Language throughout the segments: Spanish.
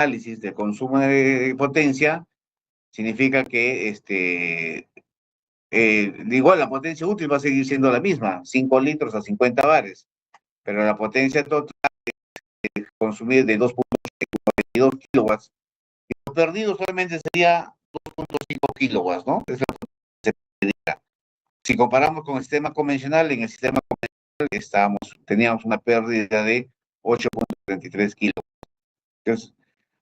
análisis de consumo de potencia, significa que igual la potencia útil va a seguir siendo la misma, 5 litros a 50 bares, pero la potencia total consumir de 2.42 kilowatts, y lo perdido solamente sería 2.5 kilowatts, ¿no? Es lo que se pediría. Si comparamos con el sistema convencional, en el sistema convencional teníamos una pérdida de 8.33 kilowatts. Entonces,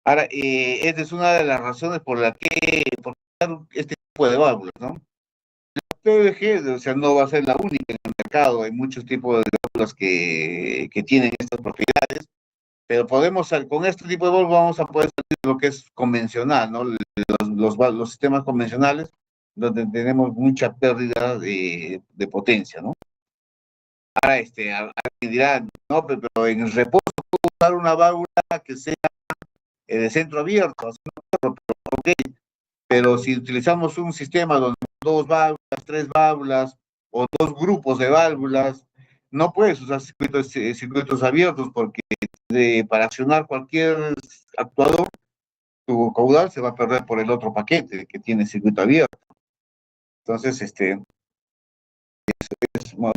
ahora, esta es una de las razones por este tipo de válvulas, ¿no? La PVG, o sea, no va a ser la única en el mercado, hay muchos tipos de válvulas que tienen estas propiedades, pero con este tipo de válvulas vamos a poder salir de lo que es convencional, ¿no? Los sistemas convencionales, donde tenemos mucha pérdida de potencia, ¿no? Ahora, alguien dirá, no, pero en el reposo puedo usar una válvula que sea de centro abierto, pero si utilizamos un sistema donde 2 válvulas, 3 válvulas o 2 grupos de válvulas, no puedes usar circuitos abiertos porque para accionar cualquier actuador, tu caudal se va a perder por el otro paquete que tiene circuito abierto. Entonces, bueno,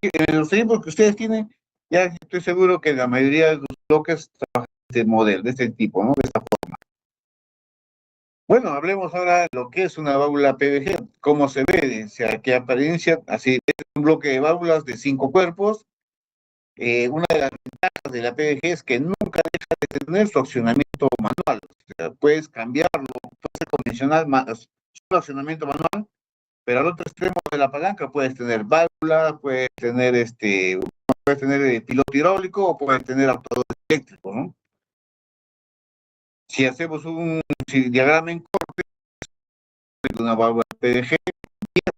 en los equipos que ustedes tienen, ya estoy seguro que la mayoría de los bloques trabajan de este modelo, de este tipo, ¿no? De esta forma. Bueno, hablemos ahora de lo que es una válvula PVG, cómo se ve, o sea, qué apariencia, así, es un bloque de válvulas de 5 cuerpos. Una de las ventajas de la PVG es que nunca deja de tener su accionamiento manual, o sea, puedes cambiarlo, puede ser convencional, solo accionamiento manual, pero al otro extremo de la palanca puedes tener válvula, puedes tener piloto hidráulico o puedes tener actuador eléctrico, ¿no? Si hacemos un diagrama en corte, una válvula PVG,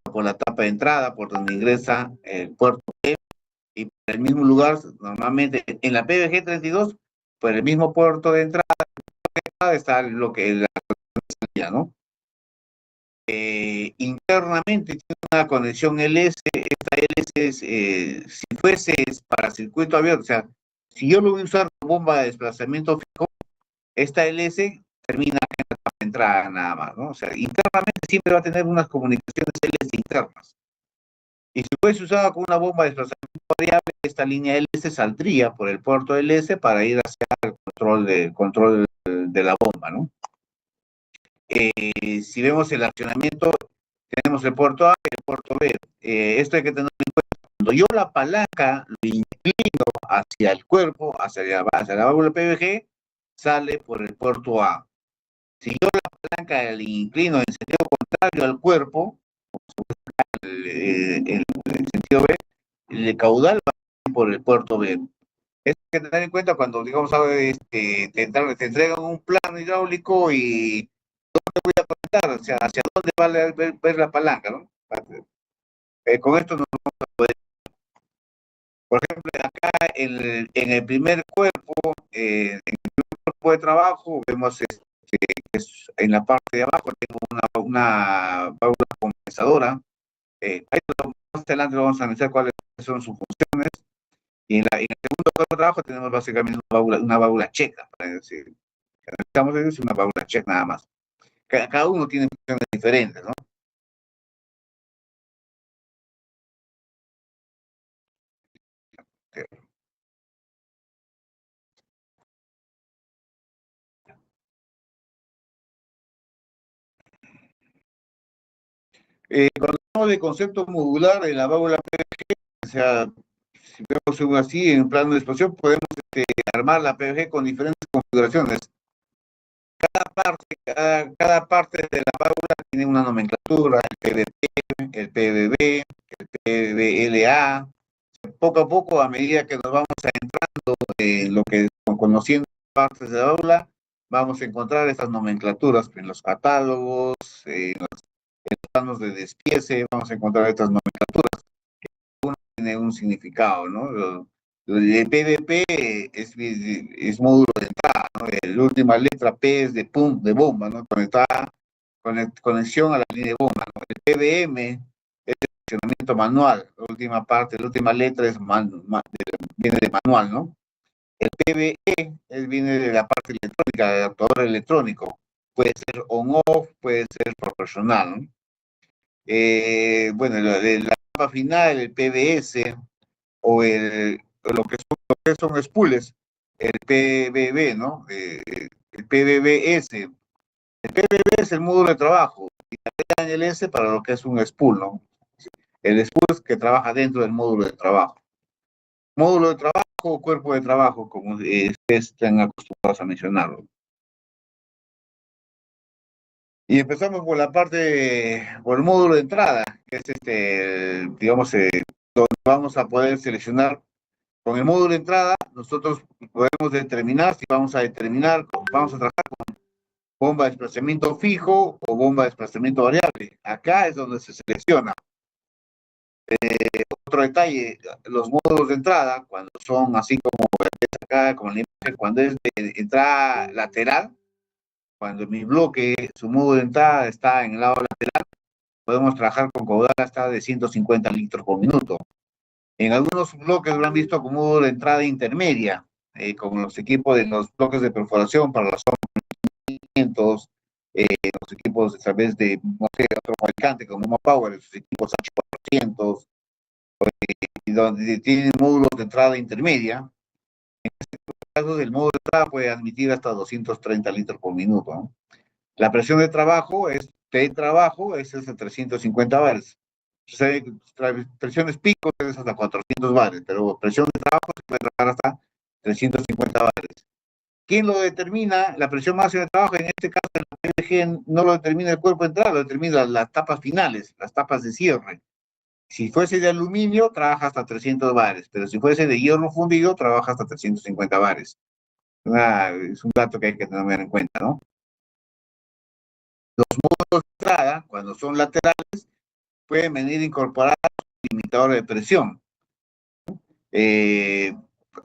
por la tapa de entrada, por donde ingresa el puerto B, y por el mismo lugar, normalmente en la PVG 32, por el mismo puerto de entrada está lo que es la salida, ¿no? Internamente tiene una conexión LS, esta LS es, si fuese para circuito abierto, o sea, si yo lo voy a usar como bomba de desplazamiento fijo, esta LS termina en la entrada nada más, ¿no? O sea, internamente siempre va a tener unas comunicaciones LS internas. Y si fuese usada con una bomba de desplazamiento variable, esta línea LS saldría por el puerto LS para ir hacia el control de la bomba, ¿no? Si vemos el accionamiento, tenemos el puerto A y el puerto B. Esto hay que tenerlo en cuenta. Cuando yo la palanca lo inclino hacia el cuerpo, hacia la válvula PVG, sale por el puerto A. Si yo la palanca la inclino en sentido contrario al cuerpo, en sentido B, el caudal va por el puerto B. Esto hay que tener en cuenta cuando, digamos, te entregan un plano hidráulico y voy a conectar, o sea, hacia dónde va a ver la palanca, ¿no? Con esto nos vamos a poder. Por ejemplo, acá en el primer cuerpo, en el primer cuerpo de trabajo, vemos en la parte de abajo tengo una válvula compensadora. Ahí más adelante vamos a analizar cuáles son sus funciones. Y en el segundo cuerpo de trabajo tenemos básicamente una válvula checa, para decir. Estamos es una válvula checa nada más. Cada uno tiene funciones diferentes, ¿no? Cuando hablamos de concepto modular en la válvula PVG, o sea, si vemos algo así en plano de explosión, podemos armar la PVG con diferentes configuraciones. Cada parte de la válvula tiene una nomenclatura, el PVP, el PVB, el PVLA. Poco a poco, a medida que nos vamos adentrando en lo que conociendo partes de la válvula, vamos a encontrar estas nomenclaturas en los catálogos, en los planos de despiece, vamos a encontrar estas nomenclaturas. Uno tiene un significado, ¿no? El PVP es módulo de entrada, ¿no? La última letra P es de pump, de bomba, ¿no? Conectada, conexión a la línea de bomba, ¿no? El PVM es el funcionamiento manual, la última parte, la última letra es viene de manual, ¿no? PBE viene de la parte electrónica, del adaptador electrónico. Puede ser on-off, puede ser proporcional, ¿no? Bueno, la etapa final, el PBS, o lo que son spools, el PBB, ¿no? El PBBS. El PBB es el módulo de trabajo, y en el S para lo que es un spool, ¿no? El spool es que trabaja dentro del módulo de trabajo. Módulo de trabajo o cuerpo de trabajo, como están acostumbrados a mencionarlo. Y empezamos por la parte, por el módulo de entrada, que es digamos, donde vamos a poder seleccionar. Con el módulo de entrada, nosotros podemos determinar si vamos a trabajar con bomba de desplazamiento fijo o bomba de desplazamiento variable. Acá es donde se selecciona. Otro detalle, los módulos de entrada, cuando son así como acá, como la imagen, cuando es de entrada lateral, cuando mi bloque, su módulo de entrada está en el lado lateral, podemos trabajar con caudal hasta de 150 litros por minuto. En algunos bloques lo han visto como módulo de entrada intermedia, como los equipos de los bloques de perforación para los hornamientos, los equipos a través de, no sé, otro fabricante como Mopower, los equipos H400, y donde tienen módulos de entrada intermedia. En este caso, el módulo de entrada puede admitir hasta 230 litros por minuto, ¿no? La presión de trabajo es de 350 bares. O sea, presiones pico es hasta 400 bares, pero presión de trabajo se puede trabajar hasta 350 bares. ¿Quién lo determina? La presión máxima de trabajo, en este caso, en la PDG no lo determina el cuerpo de entrada, lo determina las tapas finales, las tapas de cierre. Si fuese de aluminio, trabaja hasta 300 bares, pero si fuese de hierro fundido, trabaja hasta 350 bares. Es un dato que hay que tener en cuenta, ¿no? Los módulos de entrada, cuando son laterales, pueden venir incorporados limitadores de presión.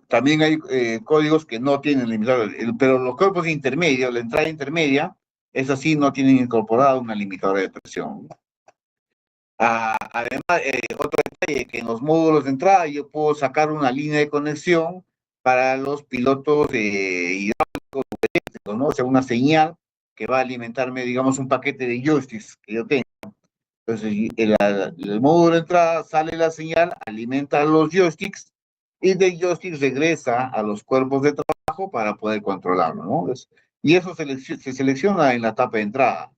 También hay códigos que no tienen limitador, pero los cuerpos intermedios, la entrada intermedia, es así, no tienen incorporado una limitadora de presión. Además, otro detalle, que en los módulos de entrada yo puedo sacar una línea de conexión para los pilotos hidráulicos, ¿no? O sea, una señal que va a alimentarme, digamos, un paquete de joysticks que yo tengo. Entonces, el módulo de entrada sale la señal, alimenta los joysticks y de joysticks regresa a los cuerpos de trabajo para poder controlarlo, ¿no? Y eso se selecciona en la etapa de entrada.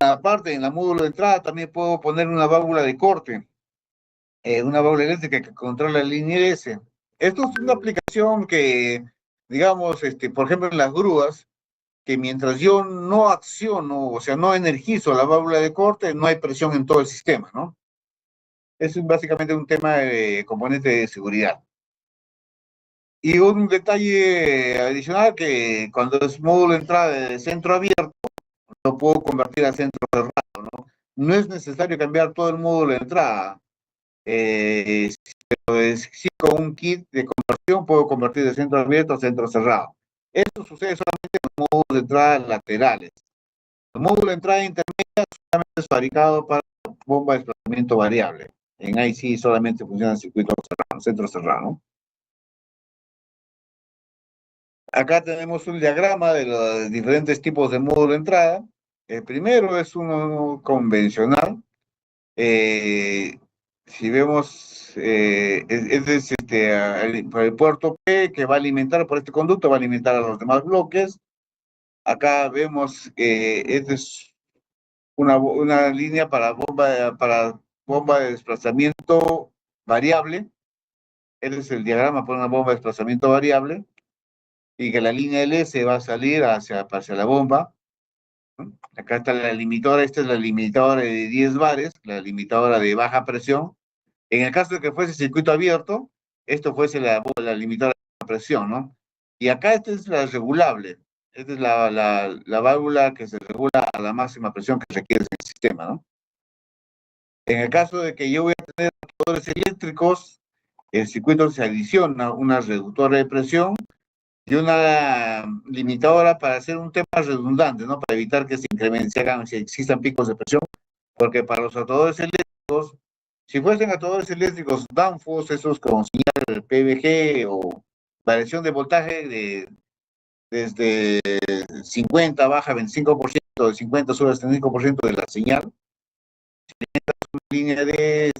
Aparte, en la módulo de entrada también puedo poner una válvula de corte, una válvula eléctrica que controla la línea S. Esto es una aplicación que, digamos, por ejemplo, en las grúas, que mientras yo no acciono, o sea, no energizo la válvula de corte, no hay presión en todo el sistema, ¿no? Es básicamente un tema de componente de seguridad. Y un detalle adicional, que cuando es módulo de entrada de centro abierto, lo puedo convertir a centro cerrado, ¿no? No es necesario cambiar todo el módulo de entrada. Pero sí, con un kit de conversión puedo convertir de centro abierto a centro cerrado. Esto sucede solamente en los módulos de entrada laterales. El módulo de entrada intermedia solamente es fabricado para bomba de desplazamiento variable. En IC solamente funciona el circuito cerrado, centro cerrado, ¿no? Acá tenemos un diagrama de los diferentes tipos de módulo de entrada. El primero es uno convencional. Si vemos, por el puerto P, que va a alimentar por este conducto, va a alimentar a los demás bloques. Acá vemos que esta es una línea para bomba de desplazamiento variable. Este es el diagrama para una bomba de desplazamiento variable, y que la línea LS va a salir hacia la bomba. Acá está la limitadora, esta es la limitadora de 10 bares, la limitadora de baja presión. En el caso de que fuese circuito abierto, esto fuese la limitadora de presión, ¿no? Y acá esta es la regulable. Esta es la válvula que se regula a la máxima presión que requiere el sistema, ¿no? En el caso de que yo voy a tener motores eléctricos, el circuito se adiciona una reductora de presión y una limitadora para hacer un tema redundante, ¿no? Para evitar que se incremente, si existan picos de presión, porque para los rotadores eléctricos Si fuesen actuadores eléctricos Danfoss, esos con señal PVG o variación de voltaje desde 50 baja 25%, de 50 sube hasta 25% de la señal, línea de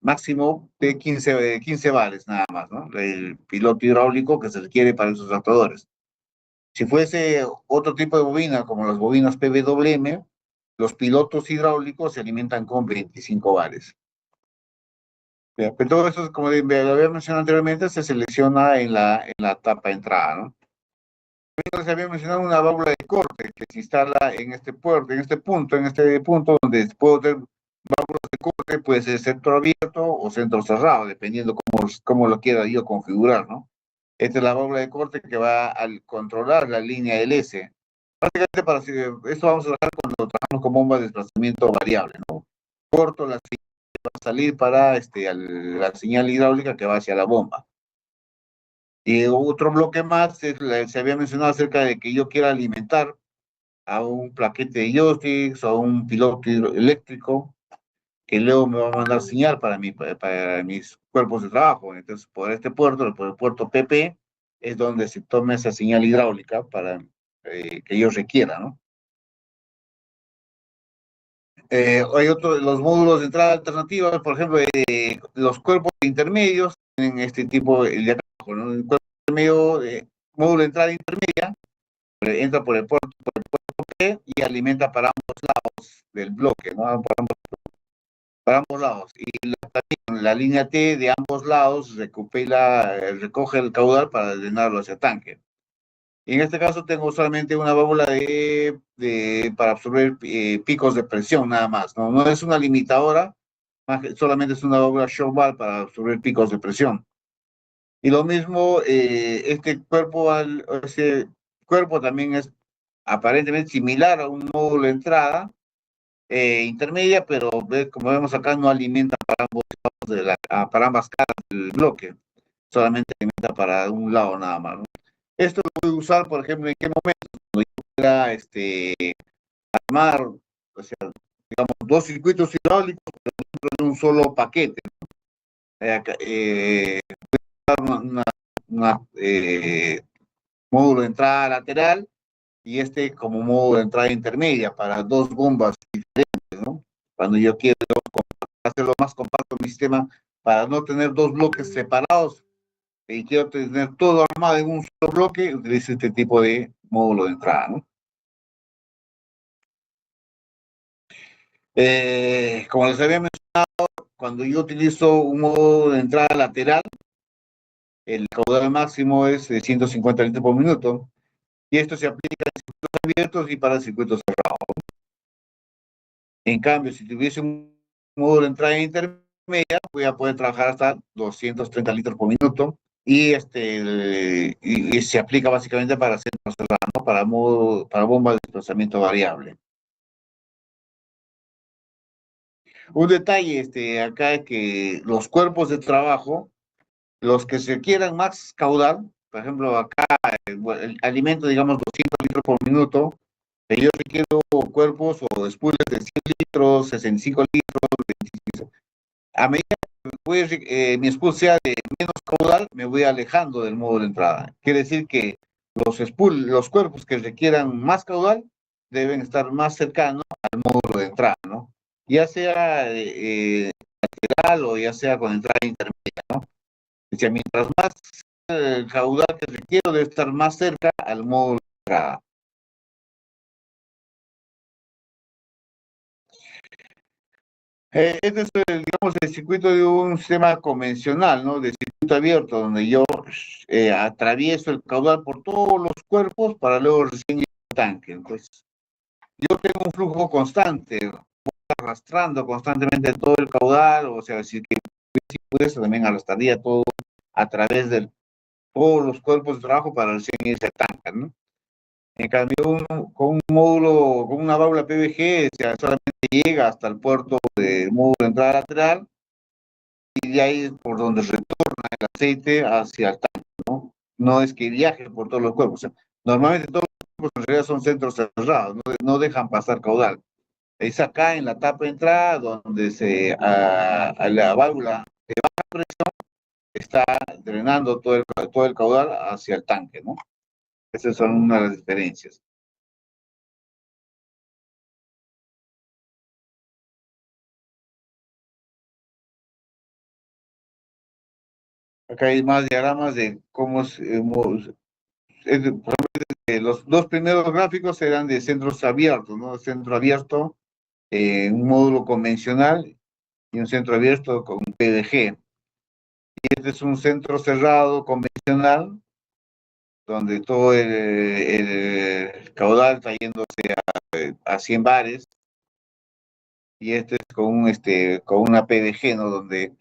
máximo de 15 bares nada más, ¿no? El piloto hidráulico que se requiere para esos actuadores. Si fuese otro tipo de bobina, como las bobinas PWM, los pilotos hidráulicos se alimentan con 25 bares. Pero todo eso, como lo había mencionado anteriormente, se selecciona en la etapa de entrada, ¿no? Se había mencionado una válvula de corte que se instala en este puerto, en este punto donde puedo tener válvulas de corte, puede ser centro abierto o centro cerrado, dependiendo cómo lo quiera yo configurar, ¿no? Esta es la válvula de corte que va al controlar la línea LS. Básicamente, esto vamos a trabajar cuando trabajamos con bomba de desplazamiento variable, ¿no? Corto la señal para salir para la señal hidráulica que va hacia la bomba. Y otro bloque más, se había mencionado acerca de que yo quiera alimentar a un plaquete de joysticks o a un piloto eléctrico que luego me va a mandar señal para mis cuerpos de trabajo. Entonces, por este puerto, por el puerto PP, es donde se toma esa señal hidráulica para que yo requiera, ¿no? Hay los módulos de entrada alternativa, por ejemplo, los cuerpos intermedios tienen este tipo de abajo, ¿no? El cuerpo intermedio, módulo de entrada intermedia, entra por el puerto P y alimenta para ambos lados del bloque, ¿no? Para ambos lados. Y también la línea T de ambos lados recoge el caudal para drenarlo hacia tanque. Y en este caso tengo solamente una válvula para absorber picos de presión nada más, ¿no? No es una limitadora, solamente es una válvula shock valve para absorber picos de presión. Y lo mismo, ese cuerpo también es aparentemente similar a un módulo de entrada intermedia, pero como vemos acá no alimenta para para ambas caras del bloque, solamente alimenta para un lado nada más, ¿no? Esto lo voy a usar, por ejemplo, en qué momento, cuando yo quiera armar, o sea, digamos, dos circuitos hidráulicos en un solo paquete, una, una módulo de entrada lateral y como módulo de entrada intermedia para dos bombas diferentes, ¿no? Cuando yo quiero hacerlo más compacto mi sistema para no tener dos bloques separados y quiero tener todo armado en un solo bloque, utilizo este tipo de módulo de entrada, ¿no? Como les había mencionado, cuando yo utilizo un módulo de entrada lateral, el caudal máximo es de 150 litros por minuto, y esto se aplica en circuitos abiertos y para circuitos cerrados. En cambio, si tuviese un módulo de entrada intermedia, voy a poder trabajar hasta 230 litros por minuto, y se aplica básicamente para centros cerrados, ¿no? Para bombas de desplazamiento variable. Un detalle acá es que los cuerpos de trabajo, los que se quieran más caudal, por ejemplo, acá el alimento, digamos, 200 litros por minuto, yo requiero cuerpos o spools de 100 litros, 65 litros, 25. A medida que mi spool sea de menos caudal, me voy alejando del módulo de entrada. Quiere decir que los cuerpos que requieran más caudal deben estar más cercanos al módulo de entrada, ¿no? Ya sea lateral o ya sea con entrada intermedia, ¿no? O sea, mientras más el caudal que requiero debe estar más cerca al módulo de entrada. Este es, digamos, el circuito de un sistema convencional, ¿no? De circuito abierto, donde yo atravieso el caudal por todos los cuerpos para luego recién ir al tanque. Entonces, yo tengo un flujo constante, voy arrastrando constantemente todo el caudal, o sea, si pudiese también arrastraría todo a través de todos los cuerpos de trabajo para recién irse al tanque, ¿no? En cambio, con un módulo, con una válvula PVG, o sea, solamente llega hasta el puerto del módulo de entrada lateral y de ahí es por donde retorna el aceite hacia el tanque, ¿no? No es que viaje por todos los cuerpos. O sea, normalmente todos los cuerpos en realidad son centros cerrados, no dejan pasar caudal. Es acá en la tapa de entrada donde a la válvula está drenando todo el caudal hacia el tanque, ¿no? Esas son una de las diferencias. Acá hay más diagramas de cómo por ejemplo, los dos primeros gráficos eran de centros abiertos, ¿no? Centro abierto, un módulo convencional y un centro abierto con PDG. Y este es un centro cerrado convencional, donde todo el caudal está yéndose a 100 bares, y este es con una PDG, ¿no? Donde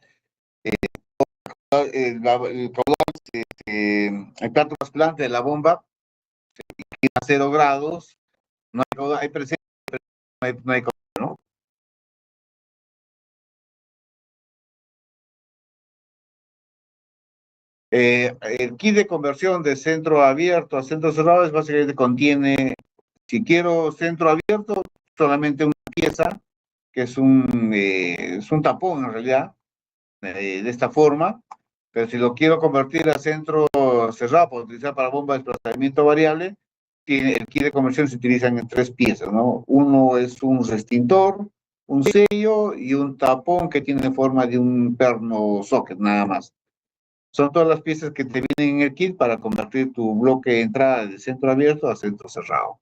el caudal, el plato trasplante de la bomba, a 0 grados, no hay caudal, hay presencia, no hay caudal, ¿no? El kit de conversión de centro abierto a centro cerrado es básicamente contiene, si quiero centro abierto, solamente una pieza, que es un tapón en realidad, de esta forma, pero si lo quiero convertir a centro cerrado, para utilizar para bomba de desplazamiento variable, el kit de conversión se utilizan en 3 piezas, ¿no? Uno es un restintor, un sello y un tapón que tiene forma de un perno socket, nada más. Son todas las piezas que te vienen en el kit para convertir tu bloque de entrada de centro abierto a centro cerrado.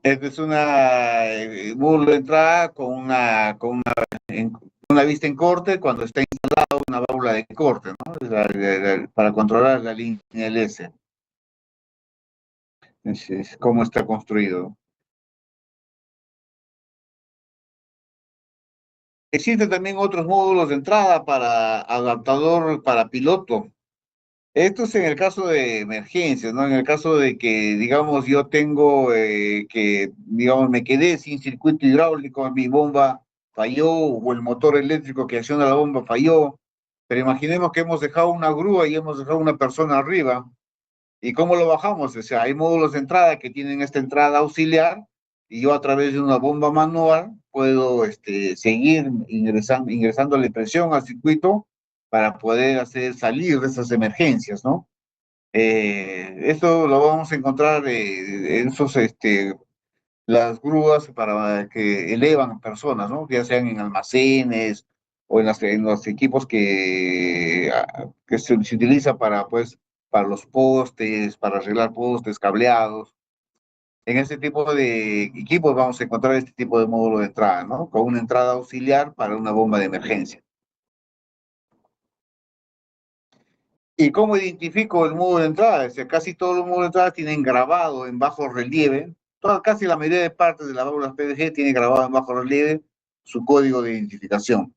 Esta es módulo de entrada una vista en corte cuando está instalado una válvula de corte, ¿no? Para controlar la línea LS. Es cómo está construido. Existen también otros módulos de entrada para adaptador para piloto. Esto es en el caso de emergencias, ¿no? En el caso de que, digamos, yo tengo digamos, me quedé sin circuito hidráulico, mi bomba falló o el motor eléctrico que acciona la bomba falló, pero imaginemos que hemos dejado una grúa y hemos dejado una persona arriba. ¿Y cómo lo bajamos? O sea, hay módulos de entrada que tienen esta entrada auxiliar y yo a través de una bomba manual puedo seguir ingresándole presión al circuito para poder hacer salir de esas emergencias, ¿no? Esto lo vamos a encontrar en las grúas para que elevan personas, ¿no? Ya sean en almacenes o en los equipos que se utiliza para, pues, para los postes, para arreglar postes, cableados. En este tipo de equipos vamos a encontrar este tipo de módulo de entrada, ¿no? Con una entrada auxiliar para una bomba de emergencia. ¿Y cómo identifico el módulo de entrada? O sea, casi todos los módulos de entrada tienen grabado en bajo relieve. Casi la mayoría de partes de las válvulas PDG tiene grabado en bajo relieve su código de identificación.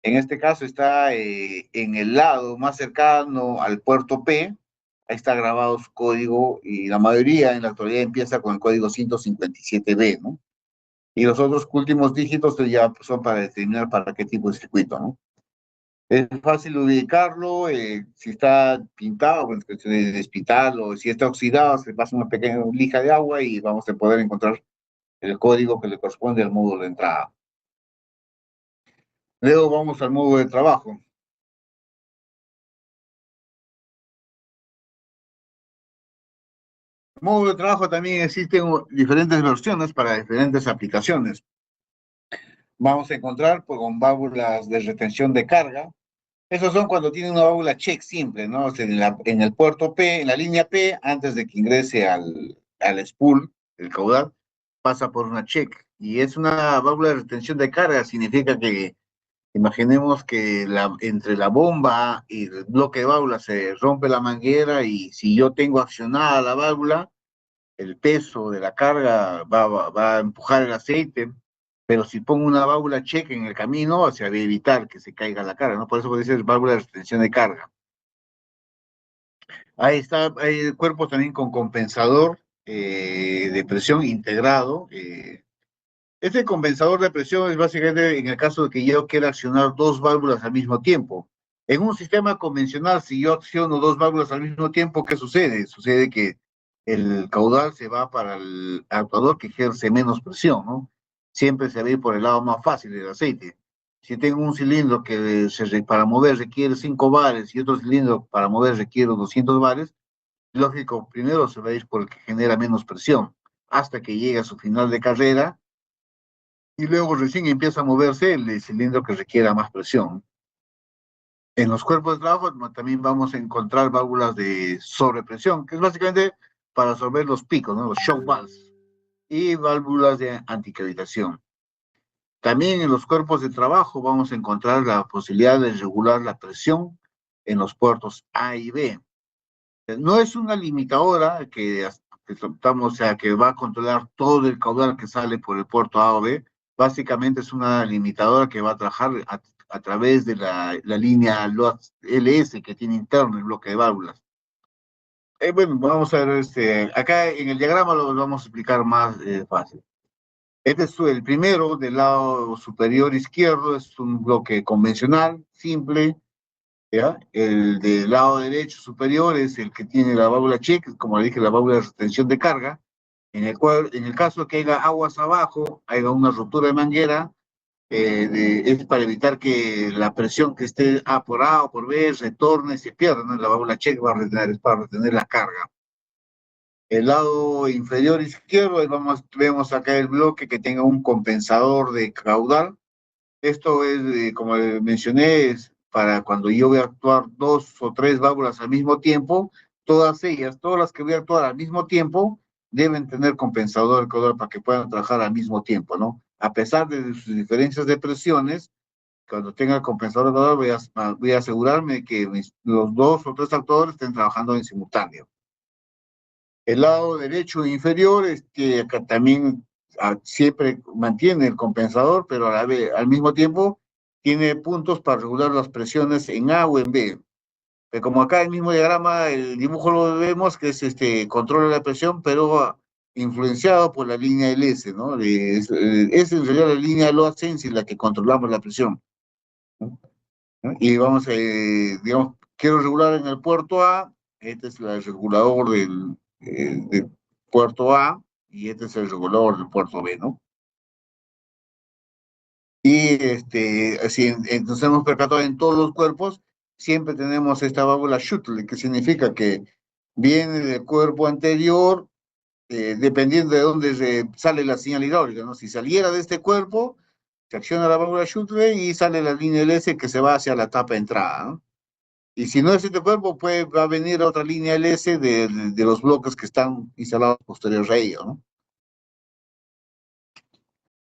En este caso está en el lado más cercano al puerto P, ahí está grabado su código y la mayoría en la actualidad empieza con el código 157B, ¿no? Y los otros últimos dígitos ya son para determinar para qué tipo de circuito, ¿no? Es fácil ubicarlo, si está pintado, pues cuestión de despitarlo, si está oxidado, se pasa una pequeña lija de agua y vamos a poder encontrar el código que le corresponde al módulo de entrada. Luego vamos al módulo de trabajo. El módulo de trabajo también existen diferentes versiones para diferentes aplicaciones. Vamos a encontrar pues, con válvulas de retención de carga. Esos son cuando tiene una válvula check simple, ¿no? O sea, en el puerto P, en la línea P, antes de que ingrese al spool, el caudal, pasa por una check. Y es una válvula de retención de carga, significa que imaginemos que entre la bomba y el bloque de válvula se rompe la manguera y si yo tengo accionada la válvula, el peso de la carga va a empujar el aceite, pero si pongo una válvula check en el camino, o sea, va a evitar que se caiga la carga, ¿no? Por eso puede ser válvula de retención de carga. Ahí está, hay cuerpos también con compensador de presión integrado. Este compensador de presión es básicamente en el caso de que yo quiera accionar dos válvulas al mismo tiempo. En un sistema convencional, si yo acciono dos válvulas al mismo tiempo, ¿qué sucede? Sucede que el caudal se va para el actuador que ejerce menos presión, ¿no? Siempre se va a ir por el lado más fácil del aceite. Si tengo un cilindro que para mover requiere 5 bares y otro cilindro para mover requiere 200 bares, lógico, primero se va a ir por el que genera menos presión, hasta que llegue a su final de carrera y luego recién empieza a moverse el cilindro que requiera más presión. En los cuerpos de trabajo también vamos a encontrar válvulas de sobrepresión, que es básicamente para absorber los picos, ¿no? Los shock valves, y válvulas de anticavitación. También en los cuerpos de trabajo vamos a encontrar la posibilidad de regular la presión en los puertos A y B. No es una limitadora o sea, que va a controlar todo el caudal que sale por el puerto A o B. Básicamente es una limitadora que va a trabajar a través de la línea LS que tiene interno el bloque de válvulas. Bueno, vamos a ver, acá en el diagrama lo vamos a explicar más fácil. Este es el primero del lado superior izquierdo, es un bloque convencional, simple, ¿ya? El del lado derecho superior es el que tiene la válvula check, como le dije, la válvula de retención de carga, en el cual, en el caso de que haya aguas abajo, haya una ruptura de manguera, es para evitar que la presión que esté por A o por B retorne y se pierda, ¿no? La válvula check va a retener, es para retener la carga. El lado inferior izquierdo, vemos acá el bloque que tenga un compensador de caudal. Esto es, como mencioné, es para cuando yo voy a actuar 2 o 3 válvulas al mismo tiempo, todas las que voy a actuar al mismo tiempo, deben tener compensador de caudal para que puedan trabajar al mismo tiempo, ¿no? A pesar de sus diferencias de presiones, cuando tenga el compensador de caudal voy a asegurarme de que los 2 o 3 actuadores estén trabajando en simultáneo. El lado derecho inferior es que acá también siempre mantiene el compensador, pero al mismo tiempo tiene puntos para regular las presiones en A o en B. Como acá el mismo diagrama, el dibujo lo vemos que es controla la presión, pero influenciado por la línea LS, ¿no? Es en realidad la línea load sense la que controlamos la presión, ¿no? Y vamos, digamos, quiero regular en el puerto A, este es el regulador del puerto A y este es el regulador del puerto B, ¿no? Y así, entonces hemos percatado en todos los cuerpos, siempre tenemos esta válvula Shuttle, que significa que viene del cuerpo anterior, dependiendo de dónde sale la señal hidráulica, ¿no? Si saliera de este cuerpo, se acciona la válvula Shuttle y sale la línea LS que se va hacia la tapa de entrada, ¿no? Y si no es este cuerpo, va a venir otra línea LS de los bloques que están instalados posterior a ello, ¿no?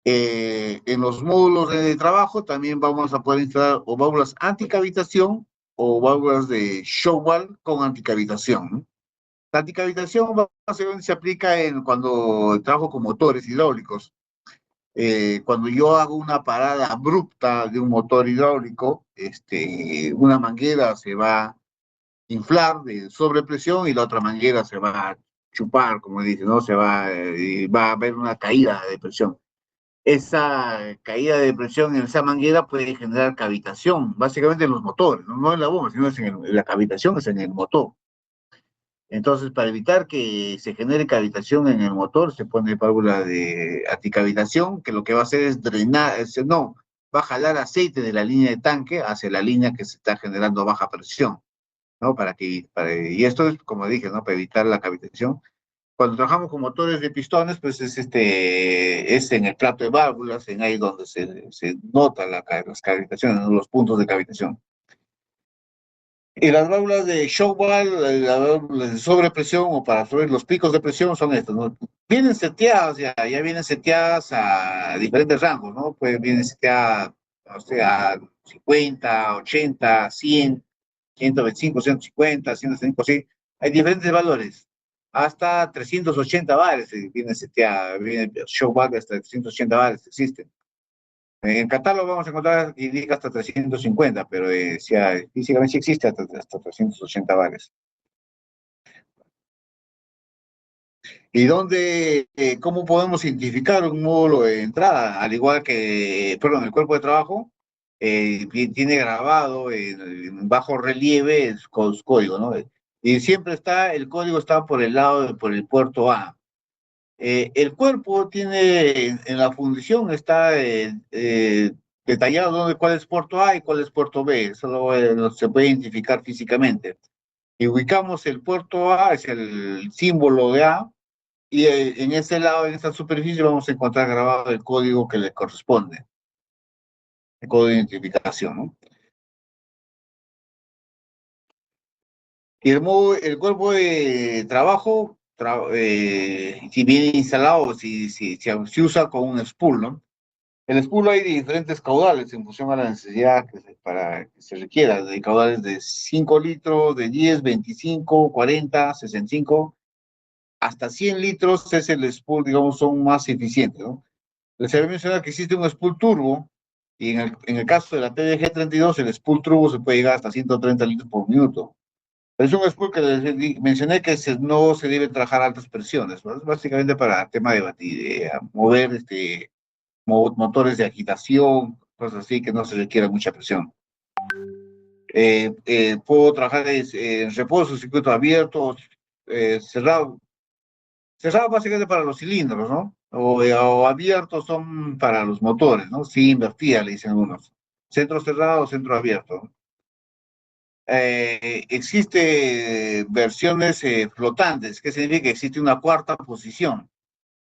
En los módulos de trabajo también vamos a poder instalar o válvulas anticavitación o válvulas de Showwall con anticavitación, ¿no? La anticavitación básicamente se aplica cuando trabajo con motores hidráulicos. Cuando yo hago una parada abrupta de un motor hidráulico, una manguera se va inflar de sobrepresión y la otra manguera se va a chupar, como dice, ¿no? Va a haber una caída de presión. Esa caída de presión en esa manguera puede generar cavitación, básicamente en los motores, no en la bomba, sino en la cavitación, es en el motor. Entonces, para evitar que se genere cavitación en el motor, se pone válvula de anticavitación, que lo que va a hacer es drenar, no, va a jalar aceite de la línea de tanque hacia la línea que se está generando a baja presión, ¿no? Y esto es, como dije, ¿no? Para evitar la cavitación. Cuando trabajamos con motores de pistones, pues es en el plato de válvulas, en ahí donde se nota las cavitaciones, ¿no? Los puntos de cavitación. Y las válvulas de shock valve, las válvulas de sobrepresión o para absorber los picos de presión son estas, ¿no? Vienen seteadas, ya vienen seteadas a diferentes rangos, ¿no? Pues vienen seteadas, o sea, 50, 80, 100, 125, 150, 105, sí. Hay diferentes valores. Hasta 380 bares viene seteada, viene shock valve hasta 380 bares existen. En catálogo vamos a encontrar que indica hasta 350, pero físicamente sí existe hasta 380 bares. ¿Y cómo podemos identificar un módulo de entrada? Al igual que, perdón, el cuerpo de trabajo tiene grabado en bajo relieve con su código, ¿no? Y siempre el código está por el lado, por el puerto A. El cuerpo tiene, en la fundición está detallado cuál es puerto A y cuál es puerto B. Eso se puede identificar físicamente. Y ubicamos el puerto A, es el símbolo de A, y en ese lado, en esa superficie, vamos a encontrar grabado el código que le corresponde, el código de identificación, ¿no? Y el cuerpo de trabajo, si viene instalado, si usa con un spool, ¿no? El spool hay de diferentes caudales en función a la necesidad para que se requiera, de caudales de 5 litros, de 10, 25, 40, 65, hasta 100 litros es el spool, digamos, son más eficientes, ¿no? Les había mencionado que existe un spool turbo, y en el caso de la TDG-32, el spool turbo se puede llegar hasta 130 litros por minuto. Es un spool que les mencioné que no se debe trabajar a altas presiones, ¿no? Es básicamente para tema de batir, mover motores de agitación, cosas así que no se requiera mucha presión. Puedo trabajar en reposo, circuito abierto, cerrado. Cerrado básicamente para los cilindros, ¿no? O abiertos son para los motores, ¿no? Sí, invertida, le dicen unos. Centro cerrado, centro abierto. Existe versiones flotantes, que significa que existe una cuarta posición.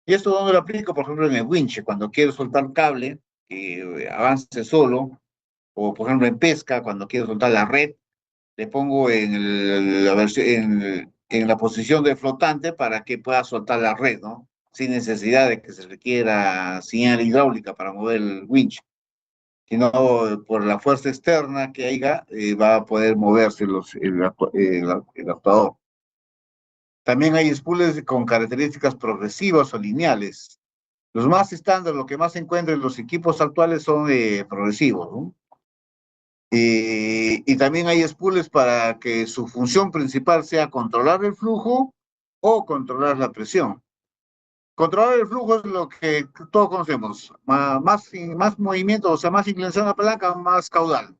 Y esto donde lo aplico, por ejemplo, en el winch, cuando quiero soltar cable, que avance solo, o por ejemplo en pesca, cuando quiero soltar la red, le pongo en la posición de flotante para que pueda soltar la red, ¿no? Sin necesidad de que se requiera señal hidráulica para mover el winch, sino por la fuerza externa que haya, va a poder moverse el actuador. También hay spools con características progresivas o lineales. Los más estándar, lo que más se encuentra en los equipos actuales son progresivos, ¿no? Y también hay spools para que su función principal sea controlar el flujo o controlar la presión. Controlar el flujo es lo que todos conocemos, más movimiento, o sea, más inclinación a la palanca, más caudal.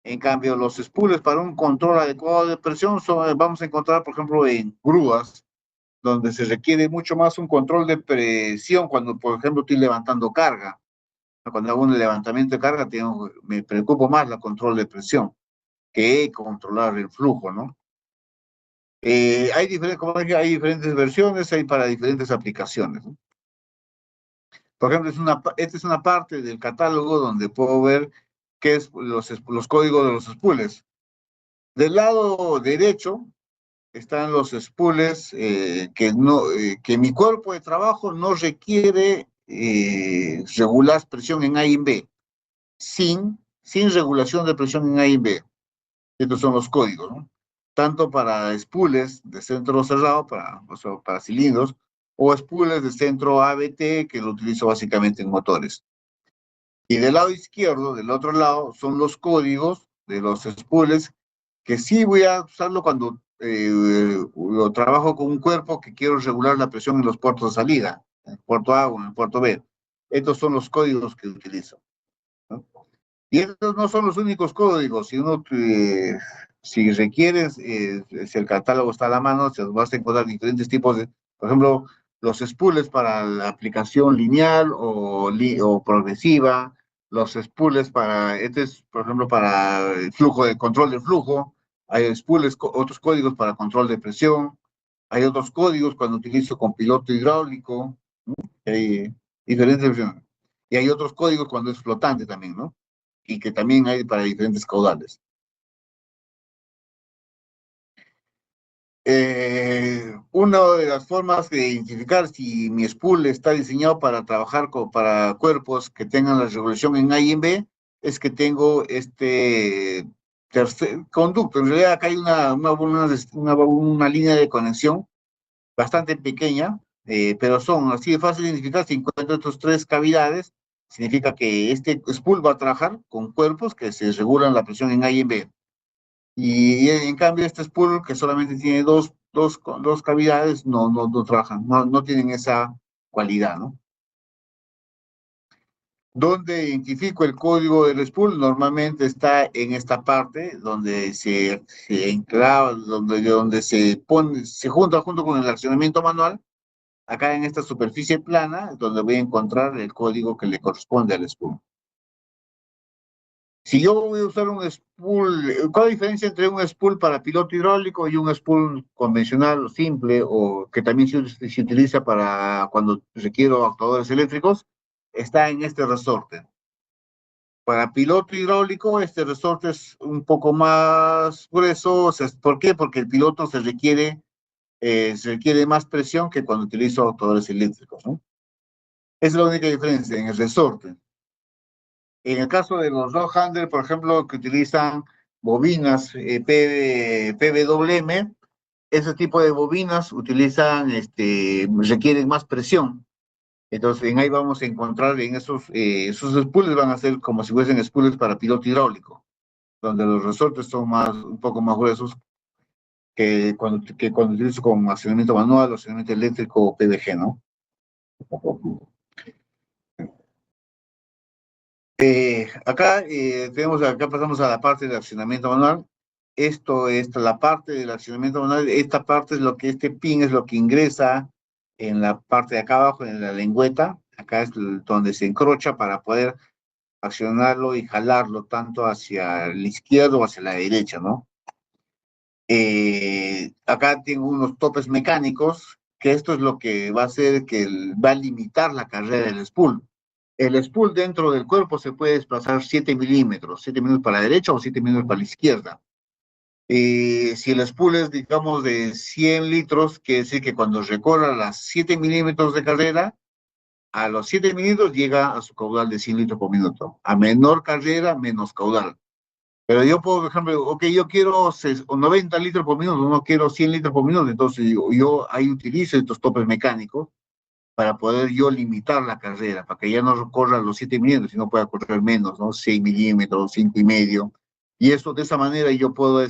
En cambio, los spools para un control adecuado de presión vamos a encontrar, por ejemplo, en grúas, donde se requiere mucho más un control de presión cuando, por ejemplo, estoy levantando carga. Cuando hago un levantamiento de carga, me preocupo más el control de presión que controlar el flujo, ¿no? Como dije, hay diferentes versiones, hay para diferentes aplicaciones, ¿no? Por ejemplo, esta es una parte del catálogo donde puedo ver qué es los códigos de los spools. Del lado derecho están los spools que mi cuerpo de trabajo no requiere regular presión en A y en B, sin regulación de presión en A y en B. Estos son los códigos, ¿no? Tanto para spools de centro cerrado, o sea, para cilindros, o spools de centro ABT, que lo utilizo básicamente en motores. Y del lado izquierdo, del otro lado, son los códigos de los spools, que sí voy a usarlo cuando lo trabajo con un cuerpo que quiero regular la presión en los puertos de salida, en el puerto A o en el puerto B. Estos son los códigos que utilizo, ¿no? Y estos no son los únicos códigos. Si requieres, si el catálogo está a la mano, se vas a encontrar diferentes tipos por ejemplo, los spools para la aplicación lineal o progresiva, los spools por ejemplo, para el flujo, de control del flujo, hay spools, otros códigos para control de presión, hay otros códigos cuando utilizo con piloto hidráulico, ¿no? Hay diferentes versiones. Y hay otros códigos cuando es flotante también, ¿no? Y que también hay para diferentes caudales. Una de las formas de identificar si mi spool está diseñado para trabajar para cuerpos que tengan la regulación en A y en B es que tengo este tercer conducto. En realidad acá hay una línea de conexión bastante pequeña, pero son así de fácil de identificar. Si encuentro estos tres cavidades, significa que este spool va a trabajar con cuerpos que se regulan la presión en A y en B. Y en cambio este spool que solamente tiene dos cavidades, no trabajan, no tienen esa cualidad, ¿no? Donde identifico el código del spool, normalmente está en esta parte donde se enclava, donde se pone, se junta junto con el accionamiento manual, acá en esta superficie plana, donde voy a encontrar el código que le corresponde al spool. Si yo voy a usar un spool, ¿cuál es la diferencia entre un spool para piloto hidráulico y un spool convencional o simple o que también se utiliza para cuando requiero actuadores eléctricos? Está en este resorte. Para piloto hidráulico, este resorte es un poco más grueso. O sea, ¿por qué? Porque el piloto se requiere más presión que cuando utilizo actuadores eléctricos, ¿no? Esa es la única diferencia en el resorte. En el caso de los rock handler, por ejemplo, que utilizan bobinas PWM, ese tipo de bobinas utilizan, requieren más presión. Entonces, en ahí vamos a encontrar en esos spools van a ser como si fuesen spools para piloto hidráulico, donde los resortes son un poco más gruesos que cuando utilizo con accionamiento manual o accionamiento eléctrico o PDG, ¿no? Acá pasamos a la parte del accionamiento manual. Esto es la parte del accionamiento manual. Esta parte es lo que este pin es lo que ingresa en la parte de acá abajo, en la lengüeta. Acá es donde se encrocha para poder accionarlo y jalarlo tanto hacia el izquierdo o hacia la derecha, ¿no? Acá tengo unos topes mecánicos, que esto es lo que va a hacer va a limitar la carrera del spool. El spool dentro del cuerpo se puede desplazar 7 milímetros para la derecha o 7 milímetros para la izquierda. Si el spool es, digamos, de 100 litros, quiere decir que cuando recorra las 7 milímetros de carrera, a los 7 milímetros llega a su caudal de 100 litros por minuto. A menor carrera, menos caudal. Pero yo puedo, por ejemplo, ok, yo quiero 90 litros por minuto, no quiero 100 litros por minuto, entonces yo ahí utilizo estos topes mecánicos para poder yo limitar la carrera, para que ya no corra los 7 milímetros, sino pueda correr menos, ¿no? 6 milímetros, 5 y medio. Y eso, de esa manera, yo puedo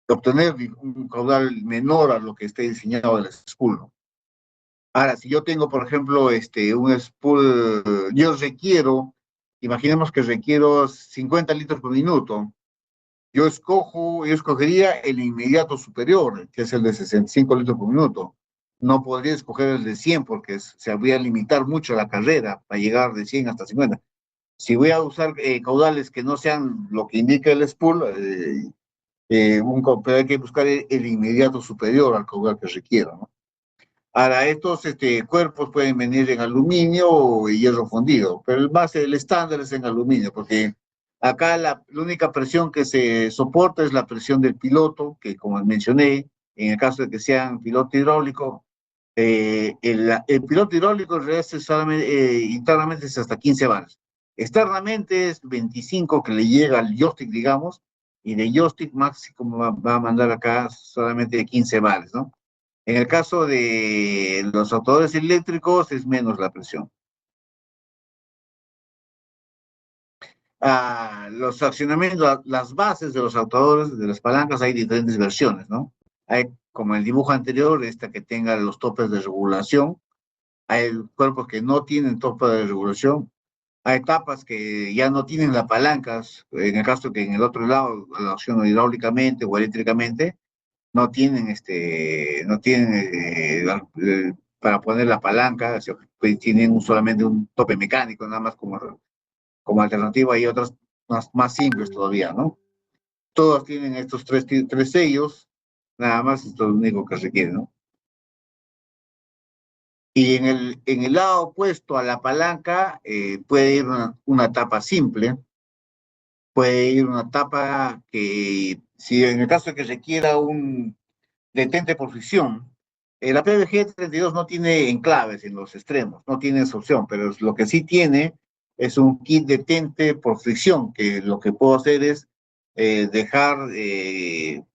obtener un caudal menor a lo que esté diseñado el spool, ¿no? Ahora, si yo tengo, por ejemplo, un spool, imaginemos que requiero 50 litros por minuto, yo escogería el inmediato superior, que es el de 65 litros por minuto. No podría escoger el de 100 porque se habría limitar mucho la carrera para llegar de 100 hasta 50. Si voy a usar caudales que no sean lo que indica el spool, pero hay que buscar el inmediato superior al caudal que requiera, ¿no? Ahora, estos cuerpos pueden venir en aluminio o hierro fundido, pero el estándar es en aluminio, porque acá la única presión que se soporta es la presión del piloto, que como mencioné, en el caso de que sean piloto hidráulico, el piloto hidráulico en realidad internamente es hasta 15 bares. Externamente es 25 que le llega al joystick, digamos, y de joystick máximo va a mandar acá solamente 15 bares, ¿no? En el caso de los autores eléctricos es menos la presión. Los accionamientos, las bases de los autores, de las palancas, hay diferentes versiones, ¿no? Hay, como el dibujo anterior, esta que tenga los topes de regulación. Hay cuerpos que no tienen tope de regulación. Hay tapas que ya no tienen las palancas. En el caso que en el otro lado la acciono hidráulicamente o eléctricamente, no tienen para poner la palanca, o sea, pues tienen solamente un tope mecánico, nada más como alternativa. Hay otras más simples todavía, ¿no? Todas tienen estos tres sellos, nada más, esto es lo único que requiere, ¿no? Y en el lado opuesto a la palanca puede ir una tapa simple, puede ir una tapa que, si en el caso de que requiera un detente por fricción, la PVG 32 no tiene enclaves en los extremos, no tiene esa opción, pero lo que sí tiene es un kit detente por fricción, que lo que puedo hacer es dejar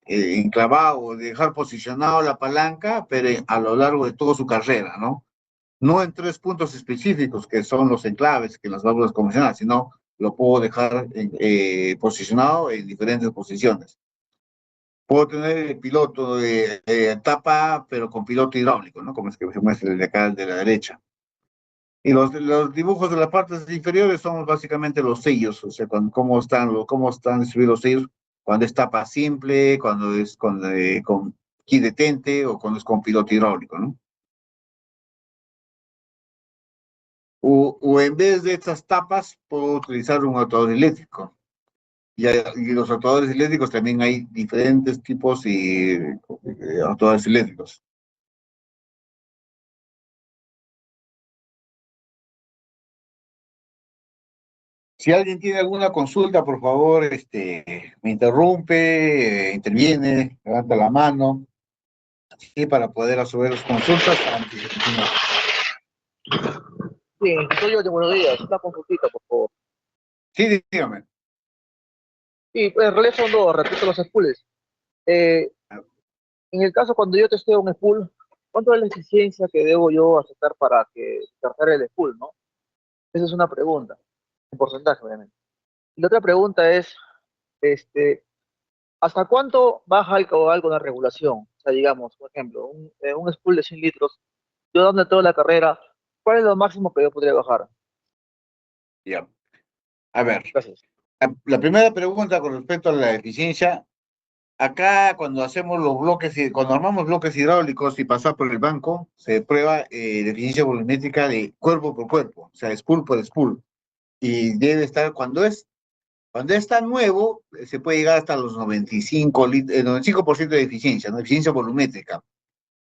enclavado, dejar posicionado la palanca, pero a lo largo de toda su carrera, ¿no? No en 3 puntos específicos, que son los enclaves, que las válvulas convencionales, sino lo puedo dejar posicionado en diferentes posiciones. Puedo tener el piloto de tapa, pero con piloto hidráulico, ¿no? Como es que se muestra el de acá, el de la derecha. Y los dibujos de las partes inferiores son básicamente los sellos, o sea, cómo están distribuidos los sellos, cuando es tapa simple, cuando es con kit detente o cuando es con piloto hidráulico, ¿no? O en vez de estas tapas, puedo utilizar un actuador eléctrico. Y los actuadores eléctricos también hay diferentes tipos y actuadores eléctricos. Si alguien tiene alguna consulta, por favor, me interrumpe, interviene, levanta la mano, ¿sí? Para poder resolver las consultas antes de continuar. Sí, soy yo de buenos días. Una consultita, por favor. Sí, dígame. Y pues, en realidad son dos, repito los spools. Eh, en el caso cuando yo testeo un spool, ¿cuánto es la eficiencia que debo yo aceptar para que cargar el spool, no? Esa es una pregunta, en porcentaje, obviamente. Y la otra pregunta es, este, ¿hasta cuánto baja el caudal con la regulación? O sea, digamos, por ejemplo, un spool de 100 litros, yo dando toda la carrera, ¿cuál es lo máximo que yo podría bajar? Ya. A ver, Gracias. la primera pregunta con respecto a la eficiencia, acá cuando hacemos los bloques, cuando armamos bloques hidráulicos y pasa por el banco, se prueba la eficiencia volumétrica de cuerpo por cuerpo, o sea, spool por spool. Y debe estar, cuando es tan nuevo, se puede llegar hasta los 95% de eficiencia, ¿no? Eficiencia volumétrica.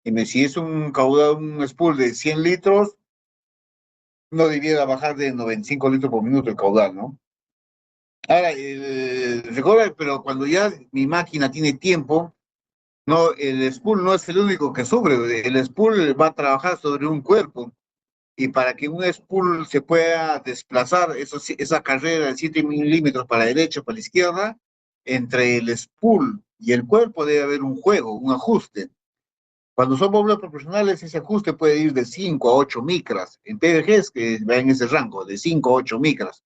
Y si es un caudal, un spool de 100 litros, no debiera bajar de 95 litros por minuto el caudal, ¿no? Ahora, recuerda, pero cuando ya mi máquina tiene tiempo, no, el spool no es el único que sufre, el spool va a trabajar sobre un cuerpo y para que un spool se pueda desplazar, esa carrera de 7 milímetros para la derecha o para la izquierda, entre el spool y el cuerpo debe haber un juego, un ajuste. Cuando son válvulas proporcionales, ese ajuste puede ir de 5 a 8 micras. En PDGs que va en ese rango, de 5 a 8 micras,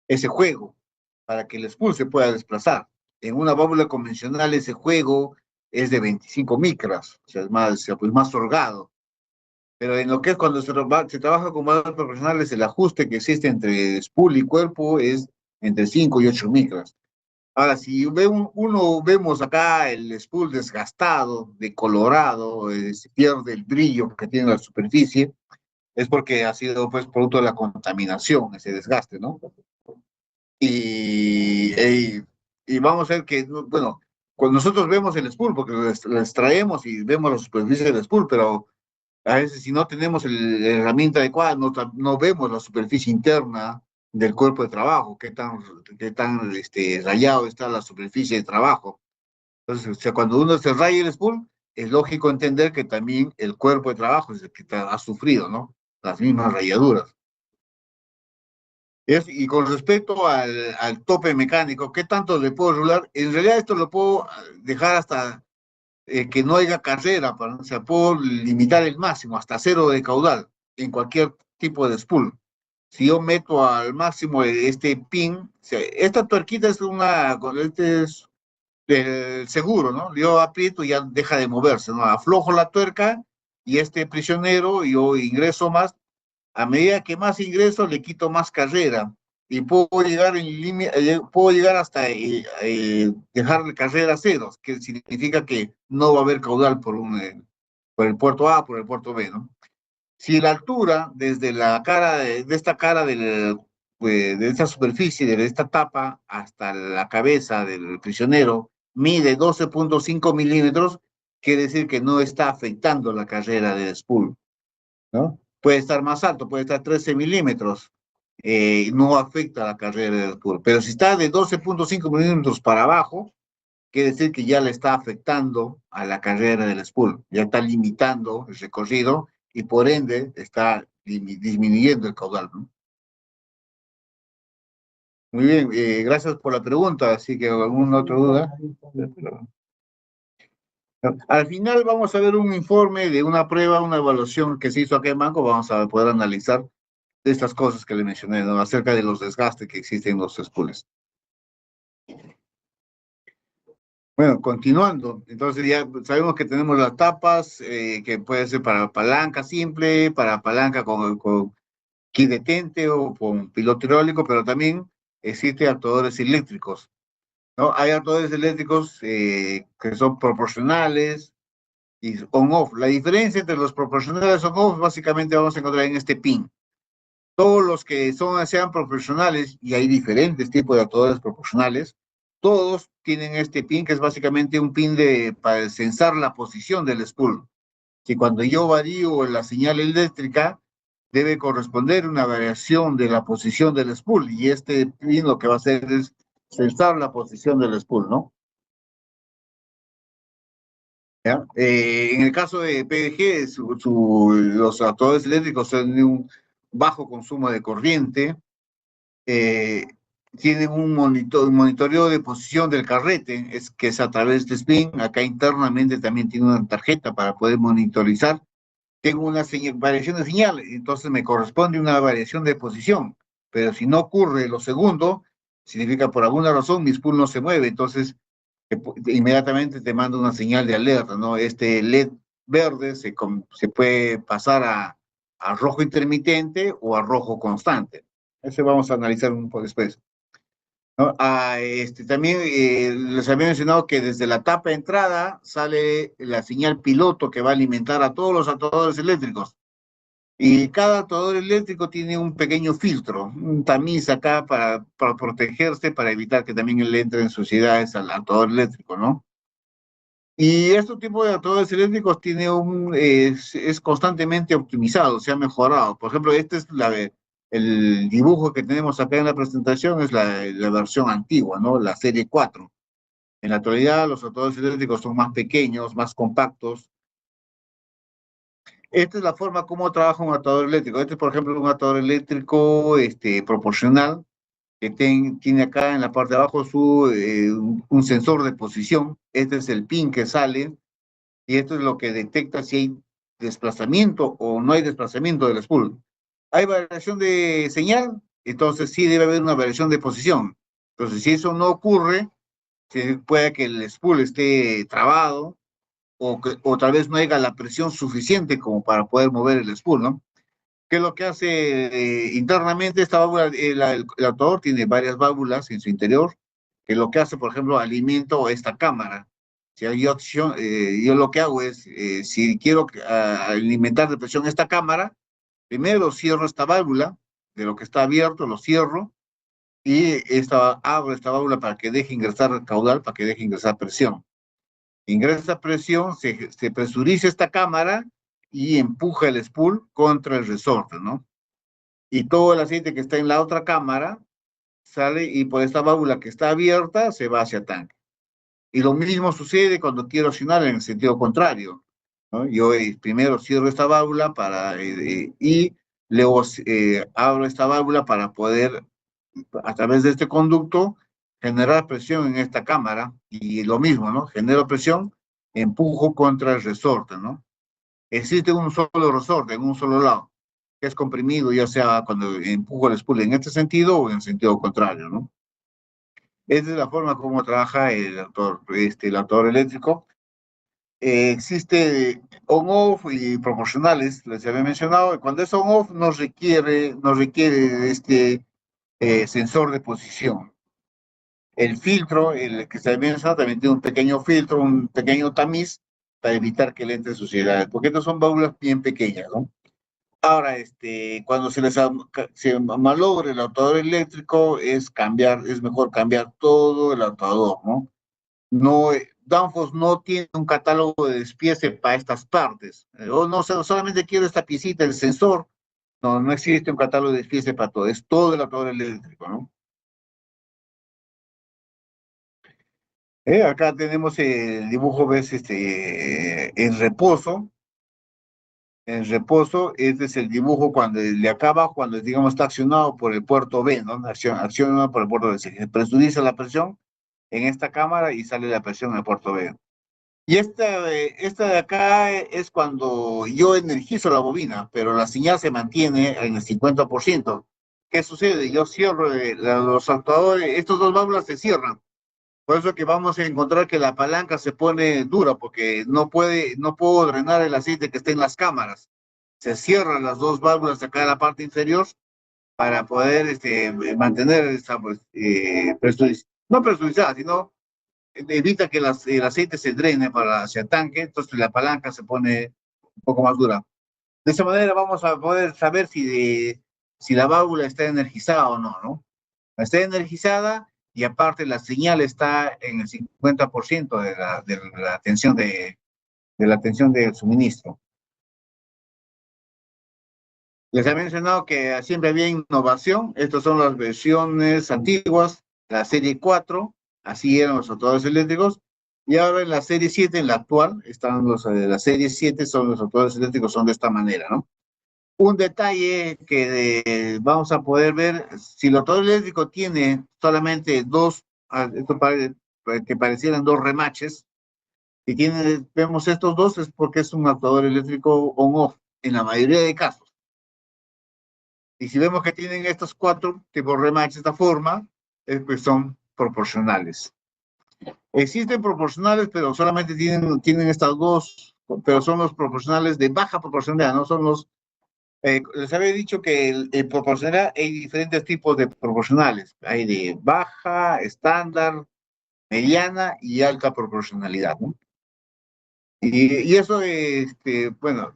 ese juego, para que el spool se pueda desplazar. En una válvula convencional, ese juego es de 25 micras, o sea, pues más holgado. Pero en lo que es cuando se trabaja con válvulas profesionales, el ajuste que existe entre spool y cuerpo es entre 5 y 8 micras. Ahora, si vemos acá el spool desgastado, decolorado, se pierde el brillo que tiene la superficie, es porque ha sido pues producto de la contaminación, ese desgaste, ¿no? Y, e- y vamos a ver que, bueno, cuando nosotros vemos el spool, porque lo extraemos y vemos la superficie del spool, pero a veces si no tenemos la herramienta adecuada, no vemos la superficie interna del cuerpo de trabajo, qué tan rayado está la superficie de trabajo. Entonces, o sea, cuando uno se raya el spool, es lógico entender que también el cuerpo de trabajo es el que ha sufrido, ¿no? Las mismas rayaduras. Y con respecto al tope mecánico, ¿qué tanto le puedo regular? En realidad esto lo puedo dejar hasta que no haya carrera, o sea, puedo limitar el máximo hasta cero de caudal en cualquier tipo de spool. Si yo meto al máximo este pin, o sea, esta tuerquita es este es del seguro, ¿no? Yo aprieto y ya deja de moverse, ¿no? Aflojo la tuerca y este prisionero, yo ingreso más, a medida que más ingreso, le quito más carrera y puedo llegar hasta dejar carrera cero, que significa que no va a haber caudal por el puerto A, por el puerto B, ¿no? Si la altura desde la cara de esta cara de esta superficie, de esta tapa, hasta la cabeza del prisionero, mide 12.5 milímetros, quiere decir que no está afectando la carrera del spool, ¿no? Puede estar más alto, puede estar 13 milímetros, no afecta la carrera del spool. Pero si está de 12.5 milímetros para abajo, quiere decir que ya le está afectando a la carrera del spool, ya está limitando el recorrido y por ende está disminuyendo el caudal, ¿no? Muy bien, gracias por la pregunta, así que alguna otra duda. Al final vamos a ver un informe de una prueba, una evaluación que se hizo acá en Banco, vamos a poder analizar estas cosas que le mencioné, ¿no? Acerca de los desgastes que existen en los spools. Bueno, continuando, entonces ya sabemos que tenemos las tapas, que puede ser para palanca simple, para palanca kit detente o con piloto hidráulico, pero también existen actuadores eléctricos, ¿no? Hay actuadores eléctricos que son proporcionales y on-off. La diferencia entre los proporcionales y on-off básicamente vamos a encontrar en este pin. Todos los que sean proporcionales, y hay diferentes tipos de actuadores proporcionales, todos tienen este pin que es básicamente un pin para censar la posición del spool. Que cuando yo varío la señal eléctrica, debe corresponder una variación de la posición del spool, y este pin lo que va a hacer es censar la posición del spool, ¿no? ¿Ya? En el caso de PDG, los actuadores eléctricos son de un bajo consumo de corriente, eh, tienen un monitoreo de posición del carrete, que es a través de SPIN. Acá internamente también tiene una tarjeta para poder monitorizar. Tengo una variación de señal, entonces me corresponde una variación de posición, pero si no ocurre lo segundo, significa por alguna razón mi spool no se mueve, entonces inmediatamente te manda una señal de alerta, ¿no? Este LED verde se puede pasar a rojo intermitente o a rojo constante. Eso vamos a analizar un poco después, ¿no? También les había mencionado que desde la tapa de entrada sale la señal piloto que va a alimentar a todos los actuadores eléctricos. Y cada actuador eléctrico tiene un pequeño filtro, un tamiz acá para protegerse, para evitar que también le entren suciedades al actuador eléctrico, ¿no? Y este tipo de actuadores eléctricos es constantemente optimizado, se ha mejorado. Por ejemplo, este es el dibujo que tenemos acá en la presentación, es la versión antigua, ¿no? La serie 4. En la actualidad, los actuadores eléctricos son más pequeños, más compactos. Esta es la forma como trabaja un actuador eléctrico. Este es, por ejemplo, un actuador eléctrico proporcional, que tiene acá en la parte de abajo un sensor de posición. Este es el pin que sale, y esto es lo que detecta si hay desplazamiento o no hay desplazamiento del spool. ¿Hay variación de señal? Entonces sí debe haber una variación de posición. Entonces, si eso no ocurre, puede que el spool esté trabado, o tal vez no haya la presión suficiente como para poder mover el spool, ¿no? ¿Qué es lo que hace internamente esta válvula? El actuador tiene varias válvulas en su interior, que lo que hace, por ejemplo, alimento esta cámara. Si hay opción, yo lo que hago es, si quiero alimentar de presión esta cámara, primero cierro esta válvula, de lo que está abierto, lo cierro, y abro esta válvula para que deje ingresar caudal, para que deje ingresar presión. Ingresa presión, se presuriza esta cámara y empuja el spool contra el resorte, ¿no? Y todo el aceite que está en la otra cámara sale, y por esta válvula que está abierta se va hacia tanque. Y lo mismo sucede cuando quiero accionar en el sentido contrario, ¿no? Yo primero cierro esta válvula y luego abro esta válvula para poder, a través de este conducto, generar presión en esta cámara, y lo mismo, ¿no? Genero presión, empujo contra el resorte, ¿no? Existe un solo resorte en un solo lado, que es comprimido, ya sea cuando empujo el spool en este sentido o en el sentido contrario, ¿no? Esa es la forma como trabaja el actuador eléctrico. Existe on-off y proporcionales, les había mencionado. Cuando es on-off no requiere este sensor de posición. El filtro, el que se había mencionado, también tiene un pequeño filtro, un pequeño tamiz para evitar que le entre suciedades, porque estas son válvulas bien pequeñas, ¿no? Ahora, cuando se malogre el actuador eléctrico, es mejor cambiar todo el actuador, ¿no? No, Danfoss no tiene un catálogo de despiece para estas partes. O no, solamente quiero esta piecita, el sensor. No, no existe un catálogo de despiece para todo. Es todo el actuador eléctrico, ¿no? Acá tenemos el dibujo, ves, en reposo. En reposo, este es el dibujo cuando de acá abajo, cuando digamos está accionado por el puerto B, ¿no? Acciona por el puerto B. Se presuriza la presión en esta cámara y sale la presión en el puerto B. Y esta de acá es cuando yo energizo la bobina, pero la señal se mantiene en el 50%. ¿Qué sucede? Yo cierro los actuadores, estos dos válvulas se cierran. Por eso que vamos a encontrar que la palanca se pone dura, porque no puedo drenar el aceite que está en las cámaras. Se cierran las dos válvulas de acá en la parte inferior para poder mantener esa, pues, no presurizada, sino evita que el aceite se drene hacia el tanque, entonces la palanca se pone un poco más dura. De esa manera vamos a poder saber si la válvula está energizada o no, ¿no? Está energizada y aparte la señal está en el 50% de la tensión de la tensión del suministro. Les he mencionado que siempre había innovación. Estas son las versiones antiguas, la serie 4, así eran los rotadores eléctricos. Y ahora en la serie 7, en la actual, están los de la serie 7, son los rotadores eléctricos, son de esta manera, ¿no? Un detalle que vamos a poder ver, si el rotador eléctrico tiene solamente dos, esto que parecieran dos remaches, si vemos estos dos es porque es un actuador eléctrico on-off, en la mayoría de casos. Y si vemos que tienen estos cuatro tipos de rematch de esta forma, pues son proporcionales. Existen proporcionales, pero solamente tienen estas dos, pero son los proporcionales de baja proporcionalidad, no son los... les había dicho que el proporcional hay diferentes tipos de proporcionales. Hay de baja, estándar, mediana y alta proporcionalidad, ¿no? Y eso, bueno,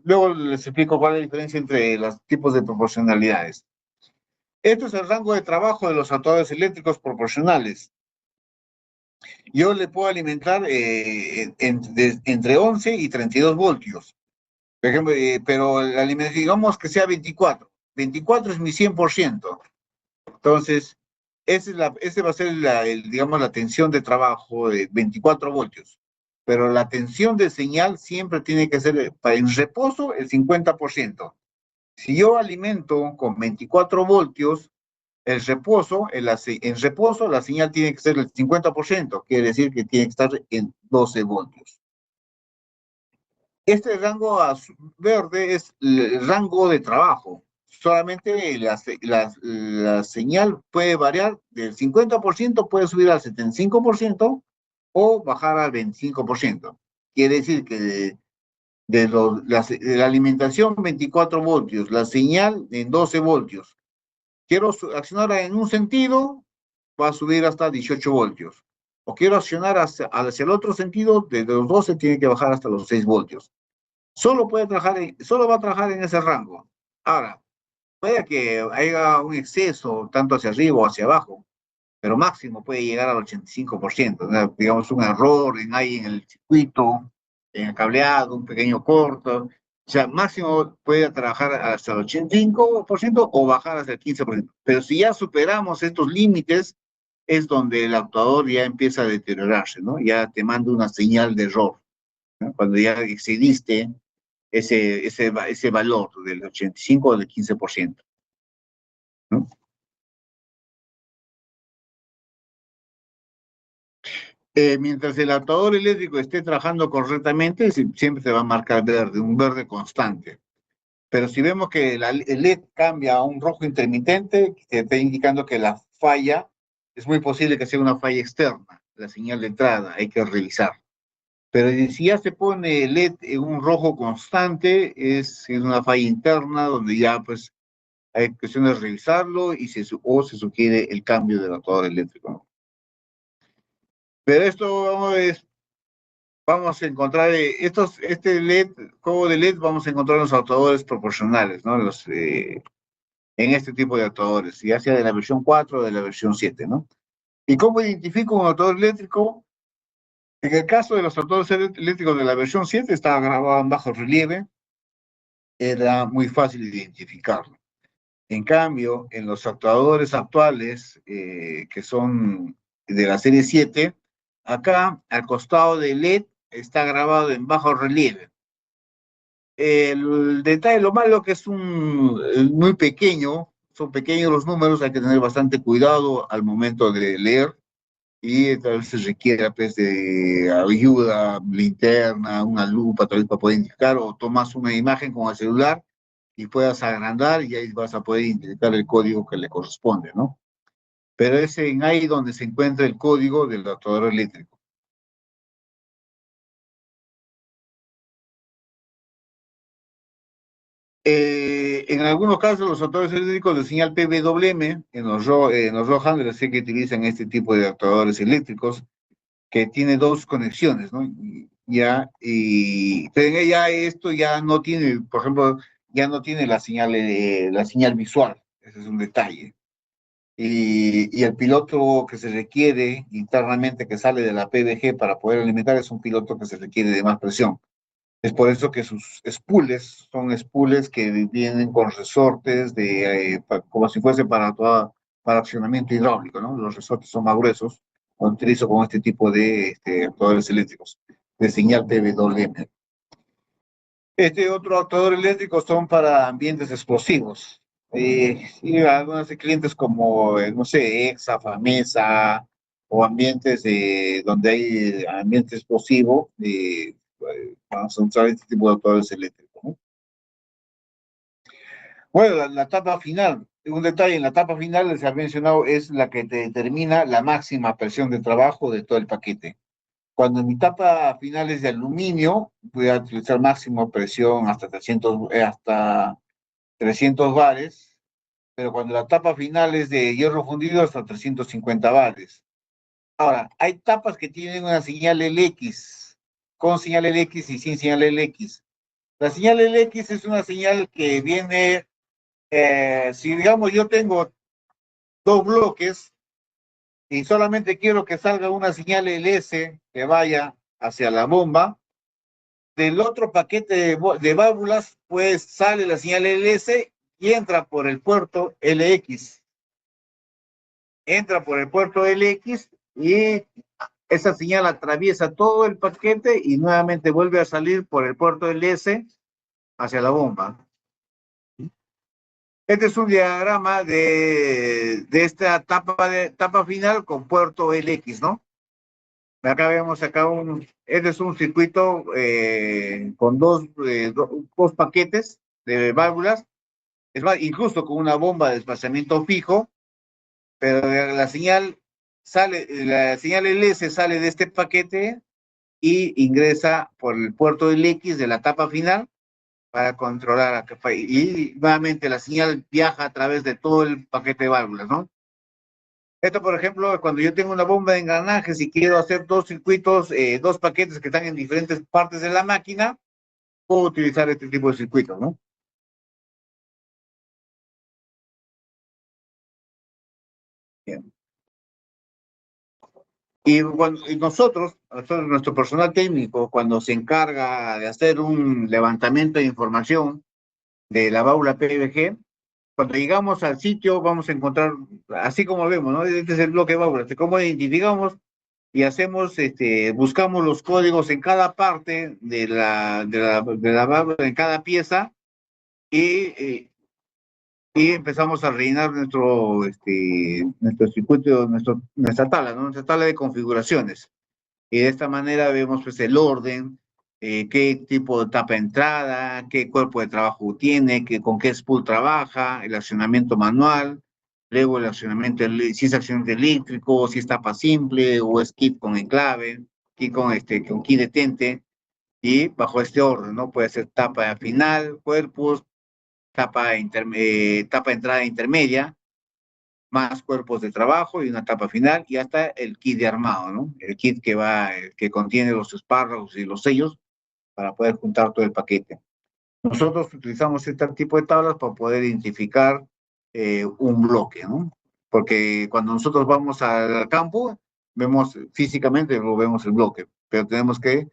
luego les explico cuál es la diferencia entre los tipos de proporcionalidades. Esto es el rango de trabajo de los actuadores eléctricos proporcionales. Yo le puedo alimentar entre 11 y 32 voltios. Por ejemplo, pero la alimentación, digamos que sea 24. 24 es mi 100%. Entonces, ese va a ser digamos, la tensión de trabajo de 24 voltios. Pero la tensión de señal siempre tiene que ser en reposo el 50%. Si yo alimento con 24 voltios, en reposo la señal tiene que ser el 50%, quiere decir que tiene que estar en 12 voltios. Este rango verde es el rango de trabajo. Solamente la señal puede variar del 50%, puede subir al 75% o bajar al 25%. Quiere decir que de la alimentación 24 voltios, la señal en 12 voltios. Quiero accionar en un sentido, va a subir hasta 18 voltios. O quiero accionar hacia el otro sentido, desde los 12 tiene que bajar hasta los 6 voltios. Solo va a trabajar en ese rango. Ahora, puede que haya un exceso tanto hacia arriba o hacia abajo, pero máximo puede llegar al 85%, ¿no? Digamos un error en el circuito, en el cableado, un pequeño corto. O sea, máximo puede trabajar hasta el 85% o bajar hasta el 15%. Pero si ya superamos estos límites, es donde el actuador ya empieza a deteriorarse, ¿no? Ya te manda una señal de error, ¿no? Cuando ya excediste ese valor del 85 o del 15%, ¿no? Mientras el actuador eléctrico esté trabajando correctamente, siempre se va a marcar verde, un verde constante. Pero si vemos que el LED cambia a un rojo intermitente, que está indicando que la falla, es muy posible que sea una falla externa, la señal de entrada, hay que revisar. Pero si ya se pone el LED en un rojo constante, es una falla interna donde ya pues hay cuestión de revisarlo o se sugiere el cambio del actuador eléctrico, ¿no? Pero esto vamos a encontrar, este LED, juego de LED, vamos a encontrar los actuadores proporcionales, ¿no? En este tipo de actuadores, ya sea de la versión 4 o de la versión 7, ¿no? ¿Y cómo identifico un actuador eléctrico? En el caso de los actuadores eléctricos de la versión 7, estaba grabado en bajo relieve, era muy fácil identificarlo. En cambio, en los actuadores actuales, que son de la serie 7, acá al costado del LED está grabado en bajo relieve. El detalle, lo malo que es muy pequeño, son pequeños los números, hay que tener bastante cuidado al momento de leer y tal vez se requiere pues, de ayuda, linterna, una lupa, tal vez para poder identificar, o tomas una imagen con el celular y puedas agrandar y ahí vas a poder identificar el código que le corresponde, ¿no? Pero es ahí donde se encuentra el código del actuador eléctrico. En algunos casos, los actuadores eléctricos de señal PWM, en los Rohan, sé que utilizan este tipo de actuadores eléctricos que tiene dos conexiones, ¿no? Pero ya esto ya no tiene, por ejemplo, ya no tiene la señal visual, ese es un detalle. Y el piloto que se requiere internamente que sale de la PDG para poder alimentar es un piloto que se requiere de más presión. Es por eso que sus spooles son spooles que vienen con resortes como si fuese para accionamiento hidráulico, ¿no? Los resortes son más gruesos, lo utilizo con este tipo de actuadores eléctricos de señal PWM. Este otro actuador eléctrico son para ambientes explosivos. Y algunos de clientes como, no sé, Exa, Famesa, o ambientes donde hay ambiente explosivo, vamos a usar este tipo de actuadores eléctricos, ¿no? Bueno, la etapa final, un detalle, en la etapa final les había mencionado, es la que te determina la máxima presión de trabajo de todo el paquete. Cuando mi tapa final es de aluminio, voy a utilizar máxima presión hasta 300 bares, pero cuando la tapa final es de hierro fundido, hasta 350 bares. Ahora, hay tapas que tienen una señal LX, con señal LX y sin señal LX. La señal LX es una señal que viene, si digamos yo tengo dos bloques y solamente quiero que salga una señal LS que vaya hacia la bomba, del otro paquete de válvulas, pues sale la señal LS y entra por el puerto LX. Entra por el puerto LX y esa señal atraviesa todo el paquete y nuevamente vuelve a salir por el puerto LS hacia la bomba. Este es un diagrama de esta etapa final con puerto LX, ¿no? Acá vemos este es un circuito con dos paquetes de válvulas, es más, incluso con una bomba de desplazamiento fijo, pero la señal LS sale de este paquete y ingresa por el puerto LX de la etapa final para controlar y nuevamente la señal viaja a través de todo el paquete de válvulas, ¿no? Esto, por ejemplo, cuando yo tengo una bomba de engranajes y quiero hacer dos circuitos, dos paquetes que están en diferentes partes de la máquina, puedo utilizar este tipo de circuitos, ¿no? Bien. Y nosotros, nuestro personal técnico, cuando se encarga de hacer un levantamiento de información de la válvula PVG, cuando llegamos al sitio vamos a encontrar, así como vemos, ¿no? Este es el bloque de válvulas, cómo identificamos y buscamos los códigos en cada parte de la válvula, en cada pieza, y, y empezamos a rellenar nuestro circuito, nuestra tabla, ¿no? Nuestra tabla de configuraciones. Y de esta manera vemos pues el orden, qué tipo de tapa entrada, qué cuerpo de trabajo tiene, con qué spool trabaja, el accionamiento manual, luego el accionamiento, si es accionamiento eléctrico, si es tapa simple o es kit con enclave, con kit detente, y bajo este orden, ¿no? Puede ser tapa final, cuerpos, tapa entrada intermedia, más cuerpos de trabajo y una tapa final, y hasta el kit de armado, ¿no? El kit que contiene los espárragos y los sellos para poder juntar todo el paquete. Nosotros utilizamos este tipo de tablas para poder identificar un bloque, ¿no? Porque cuando nosotros vamos al campo, vemos físicamente, lo vemos el bloque, pero tenemos que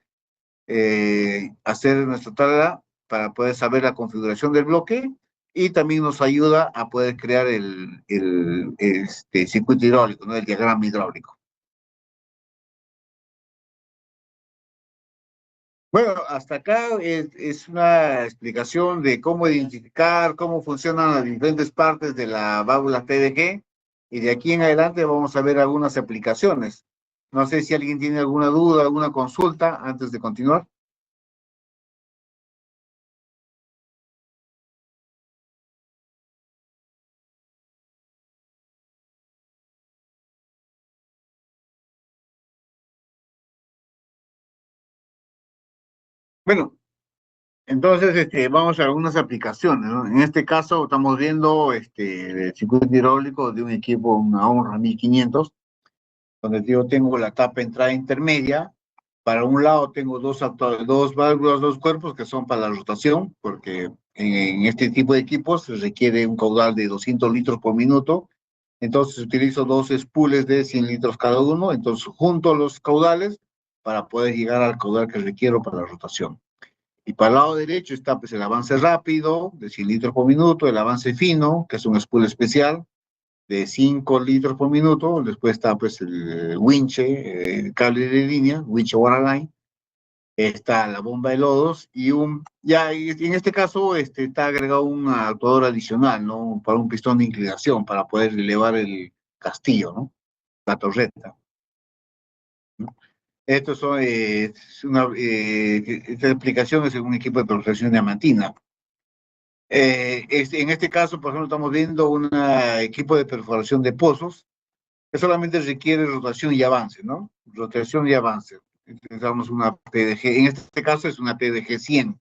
hacer nuestra tabla para poder saber la configuración del bloque y también nos ayuda a poder crear el circuito hidráulico, ¿no? El diagrama hidráulico. Bueno, hasta acá es una explicación de cómo identificar, cómo funcionan las diferentes partes de la válvula PDG, y de aquí en adelante vamos a ver algunas aplicaciones. No sé si alguien tiene alguna duda, alguna consulta antes de continuar. Bueno, Entonces, vamos a algunas aplicaciones, ¿no? En este caso estamos viendo el circuito hidráulico de un equipo, una Honra 1500, donde yo tengo la tapa entrada intermedia. Para un lado tengo dos válvulas, dos cuerpos que son para la rotación, porque en este tipo de equipos se requiere un caudal de 200 litros por minuto. Entonces utilizo dos spools de 100 litros cada uno, entonces junto los caudales para poder llegar al caudal que requiero para la rotación. Y para el lado derecho está pues el avance rápido de 100 litros por minuto, el avance fino, que es un spool especial de 5 litros por minuto. Después está pues el winche, el cable de línea, winche waterline. Está la bomba de lodos ya en este caso está agregado un actuador adicional, ¿no? Para un pistón de inclinación, para poder elevar el castillo, ¿no? La torreta, ¿no? Estos son, esta aplicación es en un equipo de perfección diamantina. En este caso, por ejemplo, estamos viendo un equipo de perforación de pozos que solamente requiere rotación y avance, ¿no? Rotación y avance. Utilizamos una PDG, en este caso es una PDG 100.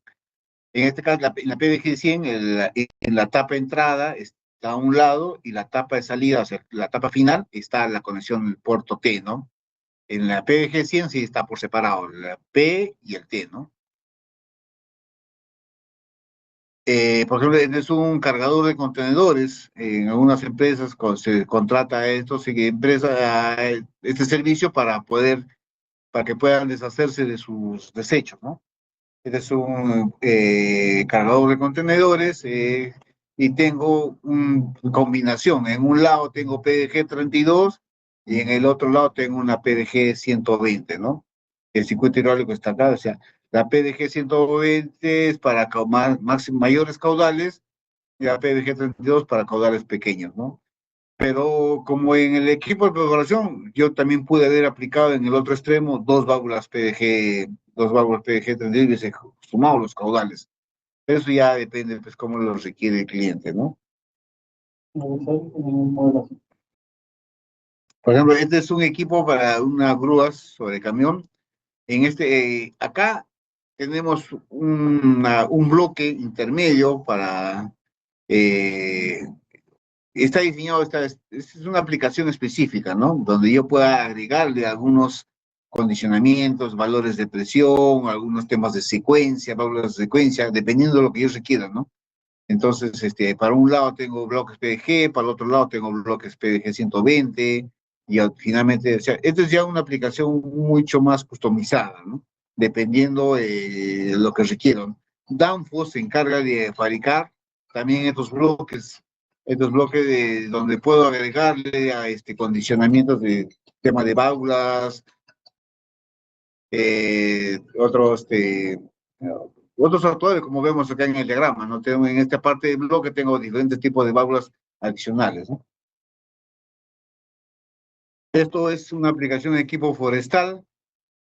En este caso, en la PDG 100, en la tapa entrada está a un lado y la tapa de salida, o sea, la tapa final, está la conexión del puerto T, ¿no? En la PDG 100 sí está por separado, la P y el T, ¿no? Por ejemplo, es un cargador de contenedores. En algunas empresas se contrata a estos este servicio para que puedan deshacerse de sus desechos, ¿no? Este es un cargador de contenedores y tengo una combinación. En un lado tengo PDG 32 y en el otro lado tengo una PDG 120, ¿no? El circuito hidráulico está acá, o sea, la PDG 120 es para mayores caudales y la PDG 32 para caudales pequeños, ¿no? Pero como en el equipo de preparación, yo también pude haber aplicado en el otro extremo dos válvulas PDG 32 y sumado los caudales. Eso ya depende, pues, cómo lo requiere el cliente, ¿no? Por ejemplo, este es un equipo para unas grúas sobre camión. Acá tenemos un bloque intermedio para eh, está diseñado, es una aplicación específica, ¿no? Donde yo pueda agregarle algunos condicionamientos, valores de presión, algunos temas de secuencia, válvulas de secuencia, dependiendo de lo que yo requiera, ¿no? Entonces, para un lado tengo bloques PDG, para el otro lado tengo bloques PDG 120, y finalmente, o sea, esto es ya una aplicación mucho más customizada, ¿no? Dependiendo de lo que requieran. Danfoss se encarga de fabricar también estos bloques donde puedo agregarle a condicionamientos de tema de válvulas, otros, otros actuadores, como vemos acá en el diagrama, ¿no? En esta parte del bloque tengo diferentes tipos de válvulas adicionales, ¿no? Esto es una aplicación de equipo forestal.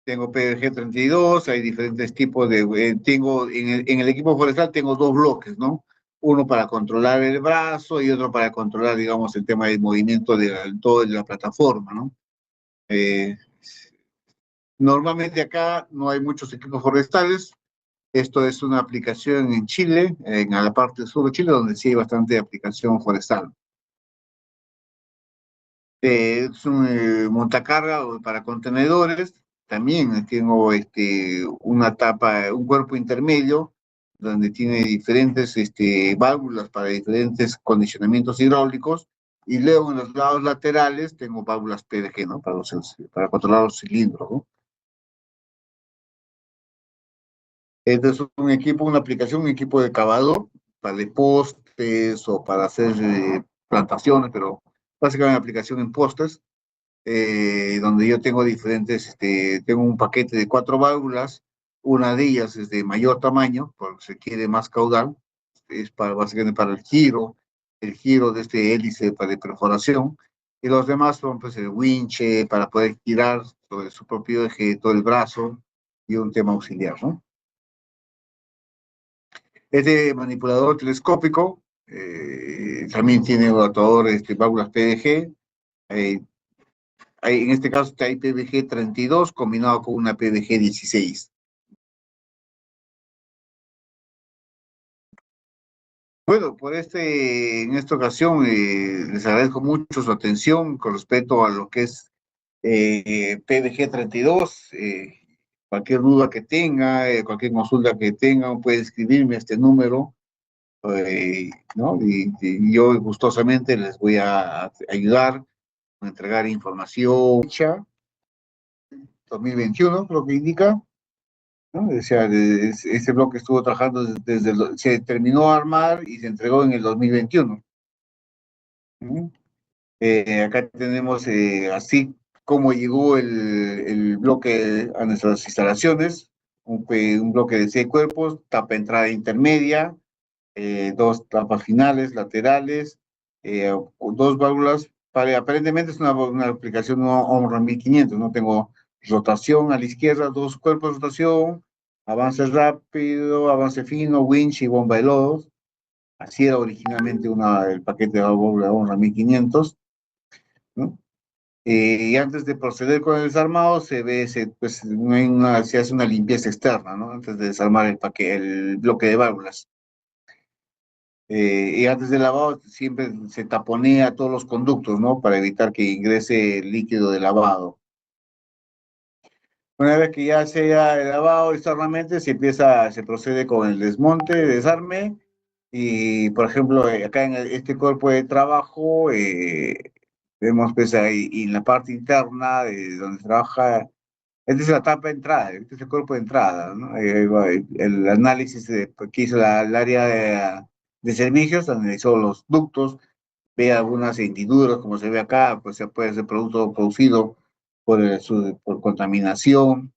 Tengo PDG 32, hay diferentes tipos en el equipo forestal tengo dos bloques, ¿no? Uno para controlar el brazo y otro para controlar, digamos, el tema del movimiento de toda la plataforma, ¿no? Eh, Normalmente acá no hay muchos equipos forestales. Esto es una aplicación en Chile, en la parte sur de Chile, donde sí hay bastante aplicación forestal. Es un montacarga para contenedores. También tengo una tapa, un cuerpo intermedio, donde tiene diferentes válvulas para diferentes condicionamientos hidráulicos. Y luego en los lados laterales tengo válvulas PDG, ¿no? Para controlar los cilindros, ¿no? Este es un equipo, una aplicación, un equipo de cavador para de postes o para hacer plantaciones, pero básicamente una aplicación en postes, donde yo tengo tengo un paquete de 4 válvulas. Una de ellas es de mayor tamaño, porque se quiere más caudal, es básicamente para el giro de este hélice de perforación, y los demás son pues el winche para poder girar sobre su propio eje todo el brazo y un tema auxiliar, ¿no? Es de manipulador telescópico, también tiene actuador, válvulas PDG. eh, en este caso hay PDG 32 combinado con una PDG 16. Bueno, en esta ocasión les agradezco mucho su atención con respecto a lo que es PDG 32. Cualquier duda que tenga, cualquier consulta que tengan, puede escribirme a este número, ¿no? Y yo gustosamente les voy a ayudar a entregar información. 2021, creo que indica, ¿no? O sea, ese bloque estuvo trabajando se terminó a armar y se entregó en el 2021. ¿Mm? Acá tenemos así como llegó el bloque a nuestras instalaciones, un bloque de 6 cuerpos, tapa entrada intermedia, 2 tapas finales, laterales, dos válvulas. Aparentemente es una aplicación Omron 1500, no tengo rotación a la izquierda, 2 cuerpos de rotación, avance rápido, avance fino, winch y bomba de lodos. Así era originalmente el paquete de válvula Omron 1500, ¿no? Y antes de proceder con el desarmado, pues, se hace una limpieza externa, ¿no? Antes de desarmar el bloque de válvulas. Y antes del lavado siempre se taponea todos los conductos, ¿no? Para evitar que ingrese el líquido de lavado. Una vez que ya se ha lavado externamente, se procede con el desmonte, desarme, y por ejemplo, acá en este cuerpo de trabajo, vemos pues ahí y en la parte interna de donde trabaja, esta es la tapa de entrada, este es el cuerpo de entrada, ¿no? Ahí va el análisis que hizo el área de servicios, analizó los ductos, ve algunas hendiduras, como se ve acá, pues se puede ser producto producido por contaminación.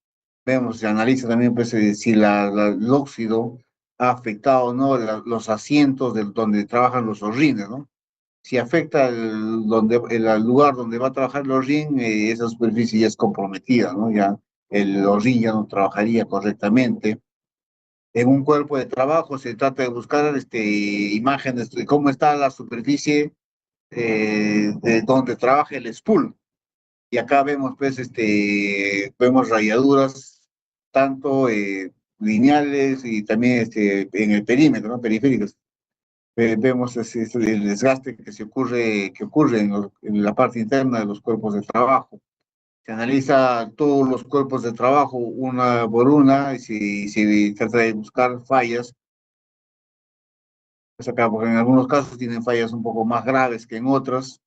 Vemos, se analiza también pues, si el óxido ha afectado o no los asientos donde trabajan los horrines, ¿no? Si afecta el lugar donde va a trabajar el horrín, esa superficie ya es comprometida, ¿no? Ya el horrín ya no trabajaría correctamente. En un cuerpo de trabajo se trata de buscar imágenes de cómo está la superficie de donde trabaja el spool. Y acá vemos, pues, vemos rayaduras, tanto lineales y también en el perímetro, ¿no? Periféricos. Vemos el desgaste que ocurre en la parte interna de los cuerpos de trabajo. Se analiza todos los cuerpos de trabajo una por una y se trata de buscar fallas. Pues acá, porque en algunos casos tienen fallas un poco más graves que en otros.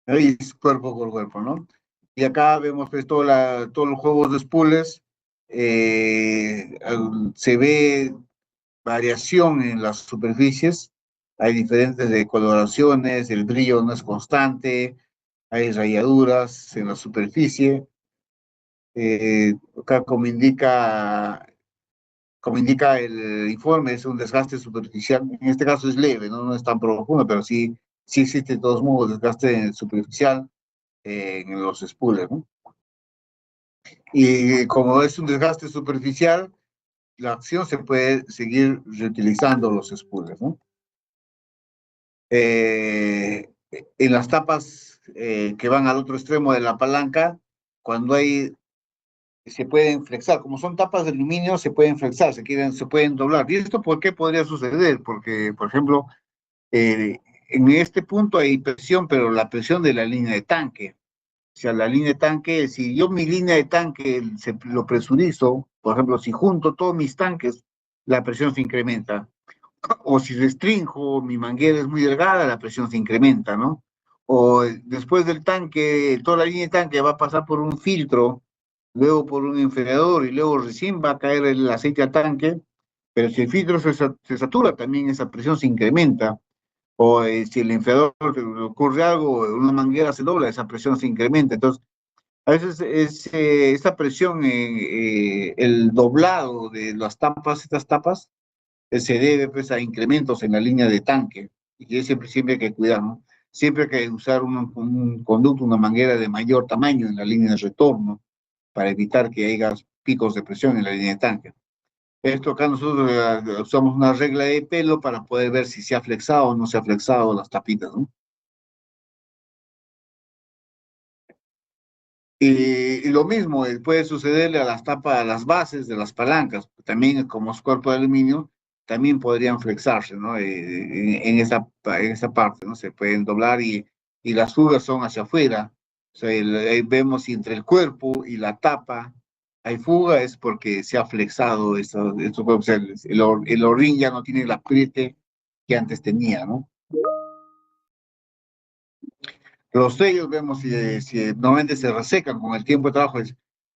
Ahí es cuerpo por cuerpo, ¿no? Y acá vemos pues todos los juegos de spooles, se ve variación en las superficies, hay diferentes decoloraciones, el brillo no es constante, hay rayaduras en la superficie, acá como indica el informe, es un desgaste superficial, en este caso es leve, no es tan profundo, pero sí existe de todos modos desgaste superficial en los spoolers, ¿no? Y como es un desgaste superficial, la acción se puede seguir reutilizando los spoolers, ¿no? En las tapas que van al otro extremo de la palanca, cuando se pueden flexar, como son tapas de aluminio, se pueden flexar, se pueden doblar. ¿Y esto por qué podría suceder? Porque, por ejemplo, en este punto hay presión, pero la presión de la línea de tanque. O sea, la línea de tanque, si yo mi línea de tanque lo presurizo, por ejemplo, si junto todos mis tanques, la presión se incrementa. O si restrinjo, mi manguera es muy delgada, la presión se incrementa, ¿no? O después del tanque, toda la línea de tanque va a pasar por un filtro, luego por un enfriador y luego recién va a caer el aceite al tanque, pero si el filtro se satura, también esa presión se incrementa. O si el enfriador ocurre algo, una manguera se dobla, esa presión se incrementa. Entonces, a veces esta presión, el doblado de estas tapas, se debe pues a incrementos en la línea de tanque, y que siempre hay que cuidar, ¿no? Siempre hay que usar un conducto, una manguera de mayor tamaño en la línea de retorno para evitar que haya picos de presión en la línea de tanque. Esto acá nosotros usamos una regla de pelo para poder ver si se ha flexado o no se ha flexado las tapitas, ¿no? Y lo mismo puede sucederle a las tapas, a las bases de las palancas, también como es cuerpo de aluminio, también podrían flexarse, ¿no? En esa parte, ¿no? Se pueden doblar y las fugas son hacia afuera. O sea, ahí vemos si entre el cuerpo y la tapa hay fuga, es porque se ha flexado esto, o sea, el orín ya no tiene el apriete que antes tenía, ¿no? Los sellos vemos si normalmente se resecan con el tiempo de trabajo.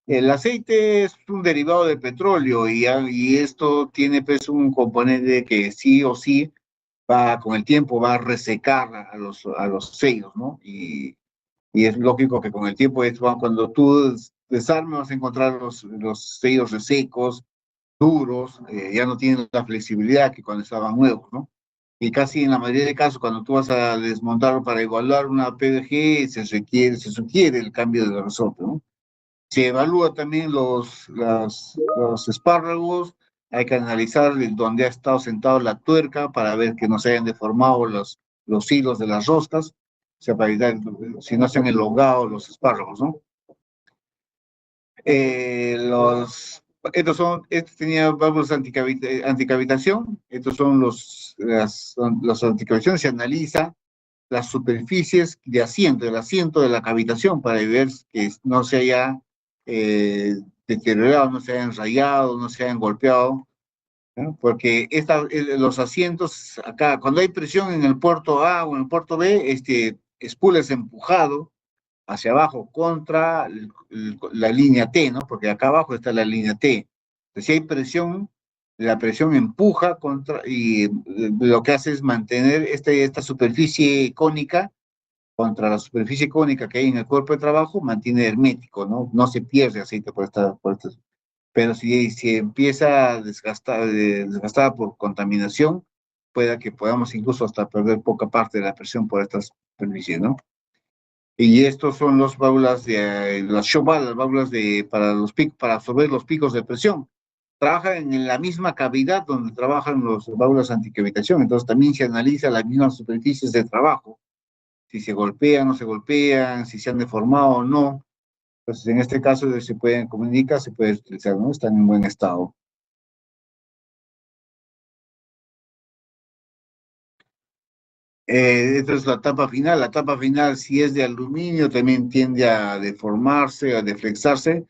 El aceite es un derivado de petróleo y esto tiene pues un componente que sí o sí va con el tiempo va a resecar a los sellos, ¿no? Y es lógico que con el tiempo, cuando tú desarmes, vas a encontrar los sellos resecos, duros, ya no tienen la flexibilidad que cuando estaban nuevos, ¿no? Y casi en la mayoría de casos, cuando tú vas a desmontarlo para evaluar una PDG, se sugiere el cambio de resorte, ¿no? Se evalúa también los espárragos, hay que analizar dónde ha estado sentado la tuerca para ver que no se hayan deformado los hilos de las roscas, o sea, para evitar, si no se han elongado los espárragos, ¿no? Estos tenía válvulas anticavitación, estos son los anticavitación, se analiza las superficies de asiento, el asiento de la cavitación para ver que no se haya deteriorado, no se hayan rayado, no se hayan golpeado, ¿no? Porque los asientos acá, cuando hay presión en el puerto A o en el puerto B, este spool es empujado hacia abajo contra la línea T, ¿no? Porque acá abajo está la línea T. Entonces, si hay presión, la presión empuja contra y lo que hace es mantener esta superficie cónica contra la superficie cónica que hay en el cuerpo de trabajo, mantiene hermético, ¿no? No se pierde aceite pero si empieza a desgastada por contaminación, pueda que podamos incluso hasta perder poca parte de la presión por estas superficies, ¿no? Y estos son los válvulas las shock valves, las válvulas para absorber los picos de presión. Trabajan en la misma cavidad donde trabajan los válvulas anticavitación, entonces también se analiza las mismas superficies de trabajo, si se golpean, no se golpean, si se han deformado o no. Entonces, en este caso se pueden comunicar, se puede utilizar, ¿no? Están en buen estado. Esta es la tapa final. La tapa final, si es de aluminio, también tiende a deformarse, a deflexarse,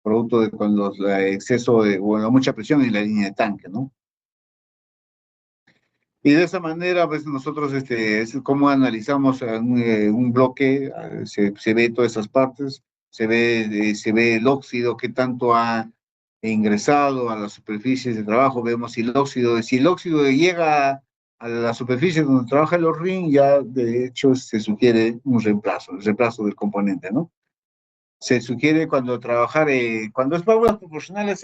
producto de cuando exceso de, bueno, mucha presión en la línea de tanque, ¿no? Y de esa manera, pues nosotros, es como analizamos un bloque, se ve todas esas partes, se ve el óxido que tanto ha ingresado a las superficies de trabajo, vemos si el óxido llega a la superficie donde trabaja el horrín, ya de hecho se sugiere un reemplazo, el reemplazo del componente, ¿no? Se sugiere cuando es válvulas proporcionales,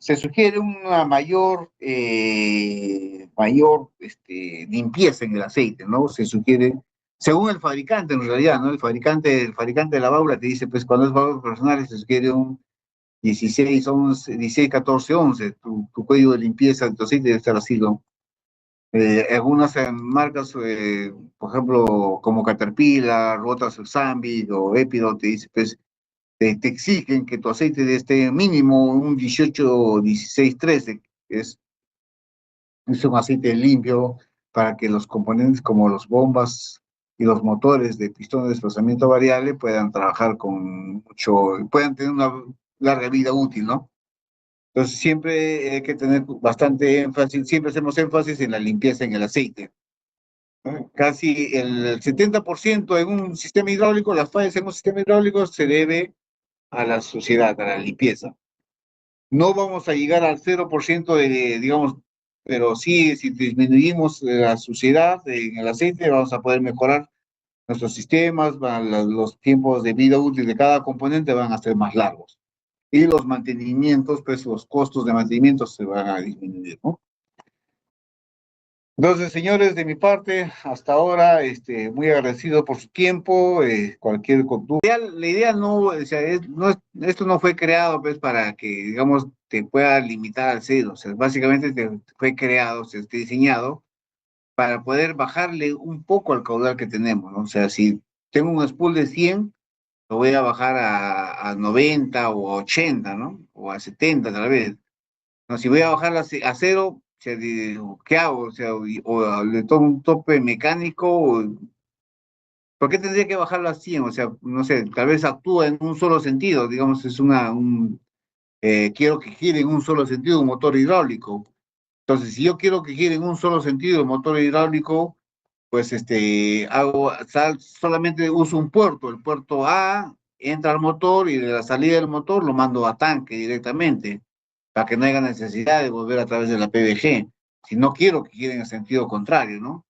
se sugiere una mayor limpieza en el aceite, ¿no? Se sugiere, según el fabricante en realidad, ¿no? El fabricante de la válvula te dice, pues cuando es válvulas proporcionales se sugiere un 16, 11, 16, 14, 11, tu código de limpieza de tu aceite debe estar así, ¿no? Algunas marcas, por ejemplo, como Caterpillar, Rotas Zambit o Epido, te dice, pues, te exigen que tu aceite de este mínimo un 18, 16, 13, es, es un aceite limpio para que los componentes como los bombas y los motores de pistón de desplazamiento variable puedan trabajar puedan tener una larga vida útil, ¿no? Entonces siempre hay que tener bastante énfasis, siempre hacemos énfasis en la limpieza en el aceite, ¿no? Casi el 70% en un sistema hidráulico, las fallas en un sistema hidráulico se debe a la suciedad, a la limpieza. No vamos a llegar al 0% digamos, pero sí, si disminuimos la suciedad en el aceite, vamos a poder mejorar nuestros sistemas, los tiempos de vida útil de cada componente van a ser más largos. Y los mantenimientos, pues los costos de mantenimiento se van a disminuir, ¿no? Entonces, señores, de mi parte, hasta ahora, muy agradecido por su tiempo, cualquier conducta. La idea no, o sea, esto no fue creado, pues, para que, digamos, te pueda limitar al cero, o sea, básicamente fue creado, se está diseñado para poder bajarle un poco al caudal que tenemos, ¿no? O sea, si tengo un spool de 100, lo voy a bajar a 90 o a 80, ¿no? O a 70 tal vez. No, si voy a bajarla a cero, sea, ¿qué hago? O sea, o le tomo un tope mecánico, ¿por qué tendría que bajarlo a 100? O sea, no sé, tal vez actúa en un solo sentido, digamos, quiero que gire en un solo sentido un motor hidráulico. Entonces, si yo quiero que gire en un solo sentido el motor hidráulico, pues solamente uso un puerto, el puerto A, entra al motor y de la salida del motor lo mando a tanque directamente, para que no haya necesidad de volver a través de la PVG. Si no quiero que gire en el sentido contrario, ¿no?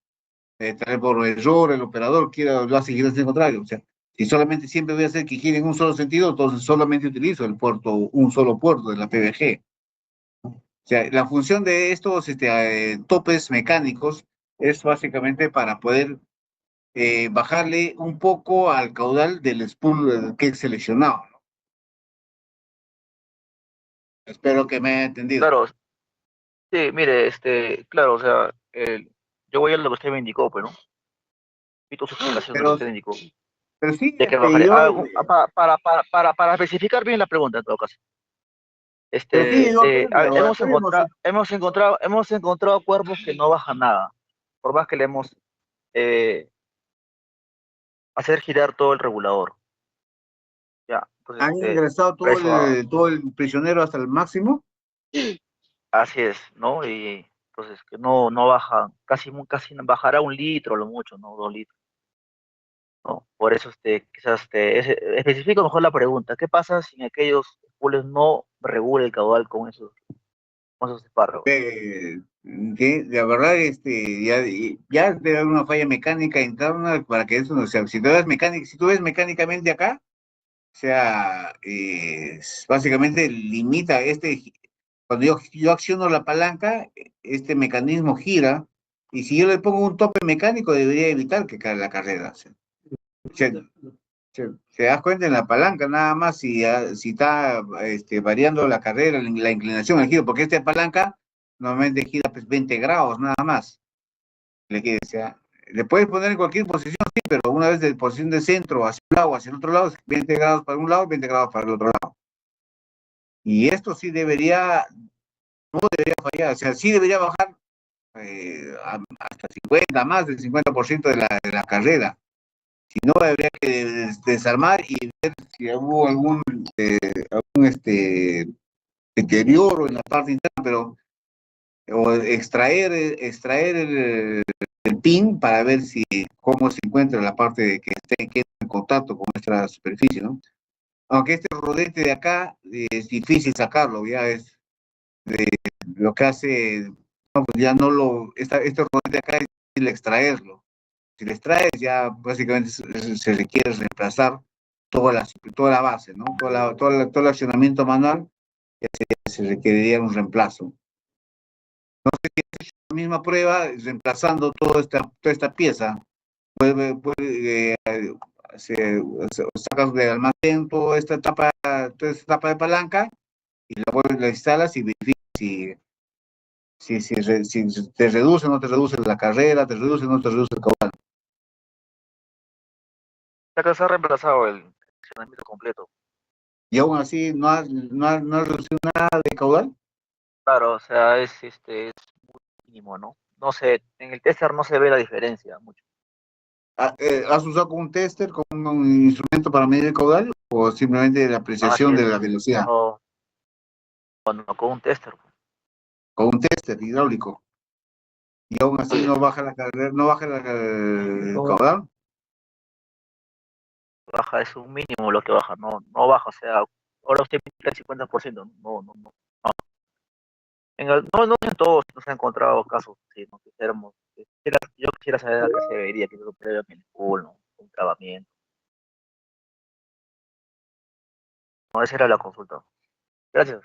Tal vez por error el operador lo hace girar en sentido contrario. O sea, si solamente siempre voy a hacer que gire en un solo sentido, entonces solamente utilizo un solo puerto de la PVG. O sea, la función de estos topes mecánicos es básicamente para poder bajarle un poco al caudal del spool que he seleccionado, ¿no? Espero que me haya entendido. Claro, sí, mire, claro, o sea, yo voy a lo que usted me indicó, pues, ¿no? Repito su explicación de lo que Pero, usted me indicó. pero sí, De que bajaré. Para especificar bien la pregunta, en todo caso. pero sí, yo A ver, aprendemos. hemos encontrado cuerpos que no bajan nada, por más que le hemos eh, hacer girar todo el regulador. Ya, entonces, Han ingresado por eso, todo el prisionero hasta el máximo. así es, ¿no? Y entonces, que no baja, casi bajará 1 litro, lo mucho, ¿no? 2 litros, ¿no? Por eso, quizás, especifico mejor la pregunta. ¿Qué pasa si en aquellos pools no regula el caudal con esos espárragos? Que la verdad, ya debe haber una falla mecánica interna para que eso no sea. Si tú ves mecánicamente acá, o sea, básicamente limita cuando yo acciono la palanca, este mecanismo gira, y si yo le pongo un tope mecánico, debería evitar que caiga la carrera. O sea, se das cuenta en la palanca, nada más si está variando la carrera, la inclinación, el giro, porque esta palanca normalmente gira pues 20 grados, nada más. O sea, le puedes poner en cualquier posición, sí, pero una vez de posición de centro hacia un lado, hacia el otro lado, 20 grados para un lado, 20 grados para el otro lado. Y esto sí no debería fallar, o sea, sí debería bajar hasta 50, más del 50% de la carrera. Si no, habría que desarmar y ver si hubo algún deterioro en la parte interna, o extraer el pin para ver cómo se encuentra la parte de que esté en contacto con nuestra superficie, ¿no? Aunque este rodete de acá es difícil sacarlo, ya es lo que hace, no, pues ya no este rodete de acá es difícil extraerlo. Si le extraes, ya básicamente se requiere reemplazar toda la base, ¿no? Todo el accionamiento manual, se requeriría un reemplazo. La misma prueba, reemplazando toda esta pieza, sacas del almacén toda esta tapa de palanca y la instalas y verificas si te reduce o no te reduce la carrera, te reduce o no te reduce el caudal. Ya que se ha reemplazado el funcionamiento completo. Y aún así no has reducido nada de caudal. Claro, o sea, es muy mínimo, ¿no? No sé, en el tester no se ve la diferencia mucho. ¿Has usado con un tester, con un instrumento para medir el caudal o simplemente la Así apreciación de es. la velocidad? No, no, con un tester. Con un tester hidráulico. Y aún así Oye, no baja la carrera, no baja el caudal. baja, es un mínimo lo que baja, no baja, o sea, ahora usted pide el 50%, no. No en todos no se han encontrado casos, sí, no quisiéramos, yo quisiera saber a qué se debería, que eso previo en el pool, ¿no? Un acabamiento. No, esa era la consulta. Gracias.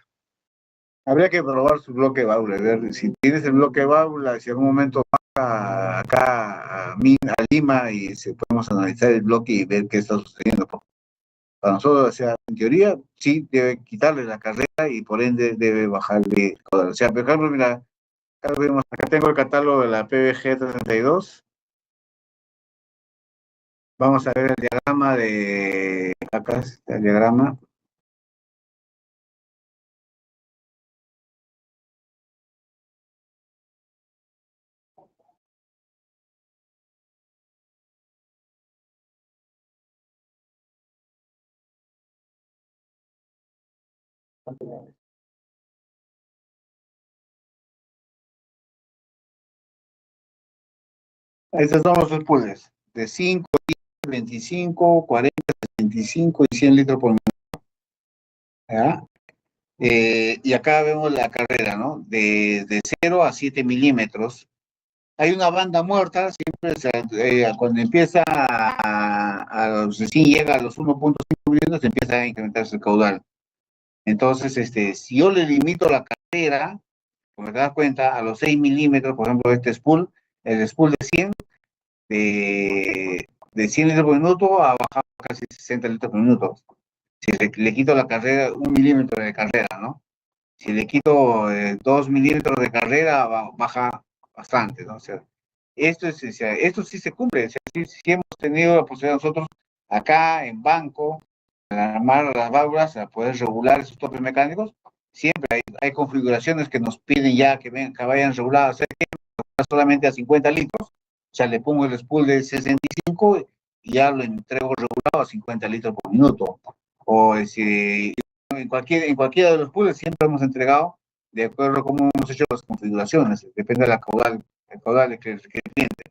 Habría que probar su bloque válvula, ver si tienes el bloque válvula, si en algún momento baja acá a Lima y podemos analizar el bloque y ver qué está sucediendo. Para nosotros, o sea, en teoría, sí debe quitarle la carrera y por ende debe bajarle el caudal. O sea, por ejemplo, mira, acá tengo el catálogo de la PVG 32. Vamos a ver el diagrama acá está el diagrama. Estos son los spools de 5, 10, 25, 40, 75 y 100 litros por minuto. ¿Ya? Y acá vemos la carrera, ¿no? De 0 a 7 milímetros. Hay una banda muerta, siempre cuando empieza recién llega a los 1.5 milímetros, empieza a incrementarse el caudal. Entonces, si yo le limito la carrera, como te das cuenta, a los 6 milímetros, por ejemplo, este spool, el spool de 100, de 100 litros por minuto ha bajado casi 60 litros por minuto. Si le quito la carrera, 1 milímetro de carrera, ¿no? Si le quito 2 milímetros de carrera, baja bastante, ¿no? O sea, esto sí se cumple. O sea, sí hemos tenido la posibilidad nosotros acá en banco, al armar las válvulas, a poder regular esos topes mecánicos. Siempre hay configuraciones que nos piden ya que vayan reguladas, solamente a 50 litros. O sea, le pongo el spool de 65 y ya lo entrego regulado a 50 litros por minuto. O en cualquiera de los pools siempre hemos entregado de acuerdo a cómo hemos hecho las configuraciones, depende de el caudal que el cliente.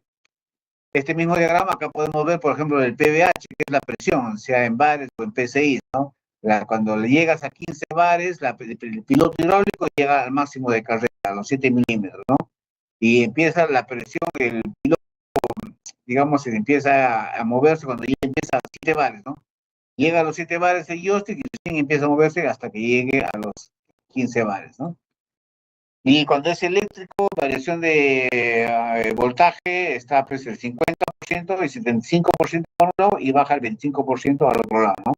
Este mismo diagrama acá podemos ver, por ejemplo, el PVH, que es la presión, sea en bares o en PSI, ¿no? Cuando le llegas a 15 bares, el piloto hidráulico llega al máximo de carrera, a los 7 milímetros, ¿no? Y empieza la presión, el piloto, digamos, empieza a moverse cuando ya empieza a 7 bares, ¿no? Llega a los 7 bares el joystick y recién empieza a moverse hasta que llegue a los 15 bares, ¿no? Y cuando es eléctrico, variación de voltaje está pues el 50% y 75% por un lado y baja el 25% al otro lado, ¿no?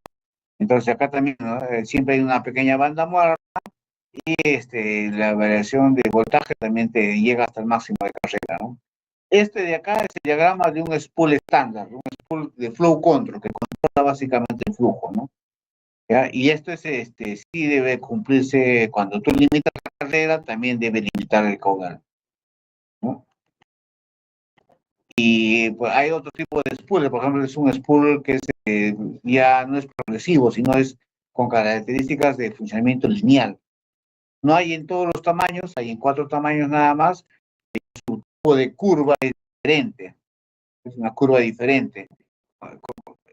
Entonces acá también, ¿no? Siempre hay una pequeña banda muerta y la variación de voltaje también te llega hasta el máximo de carrera, ¿no? Este de acá es el diagrama de un spool estándar, un spool de flow control que controla básicamente el flujo, ¿no? ¿Ya? Y esto sí debe cumplirse cuando tú limitas la carrera, también debe limitar el caudal, ¿no? Y pues, hay otro tipo de spool, por ejemplo, es un spool que ya no es progresivo, sino es con características de funcionamiento lineal. No hay en todos los tamaños, hay en 4 tamaños nada más. Su tipo de curva es diferente, es una curva diferente. O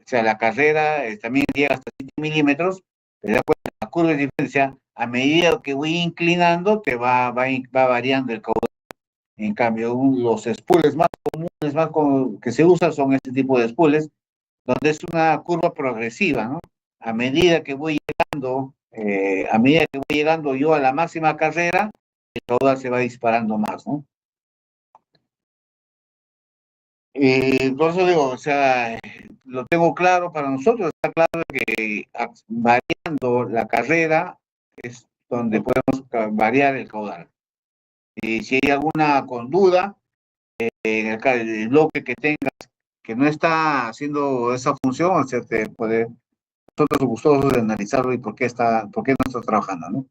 sea, la carrera también llega hasta 7 milímetros, te das cuenta, la curva es diferente, o sea, a medida que voy inclinando, va variando el caudal. En cambio, los spools más comunes, que se usan son este tipo de spools, donde es una curva progresiva, ¿no? A medida que voy llegando yo a la máxima carrera, el caudal se va disparando más, ¿no? Por eso digo, o sea, lo tengo claro para nosotros, está claro que variando la carrera es donde podemos variar el caudal. Y si hay alguna con duda, en el bloque que tengas que no está haciendo esa función, o sea, nosotros gustosos de analizarlo y por qué no está trabajando, ¿no?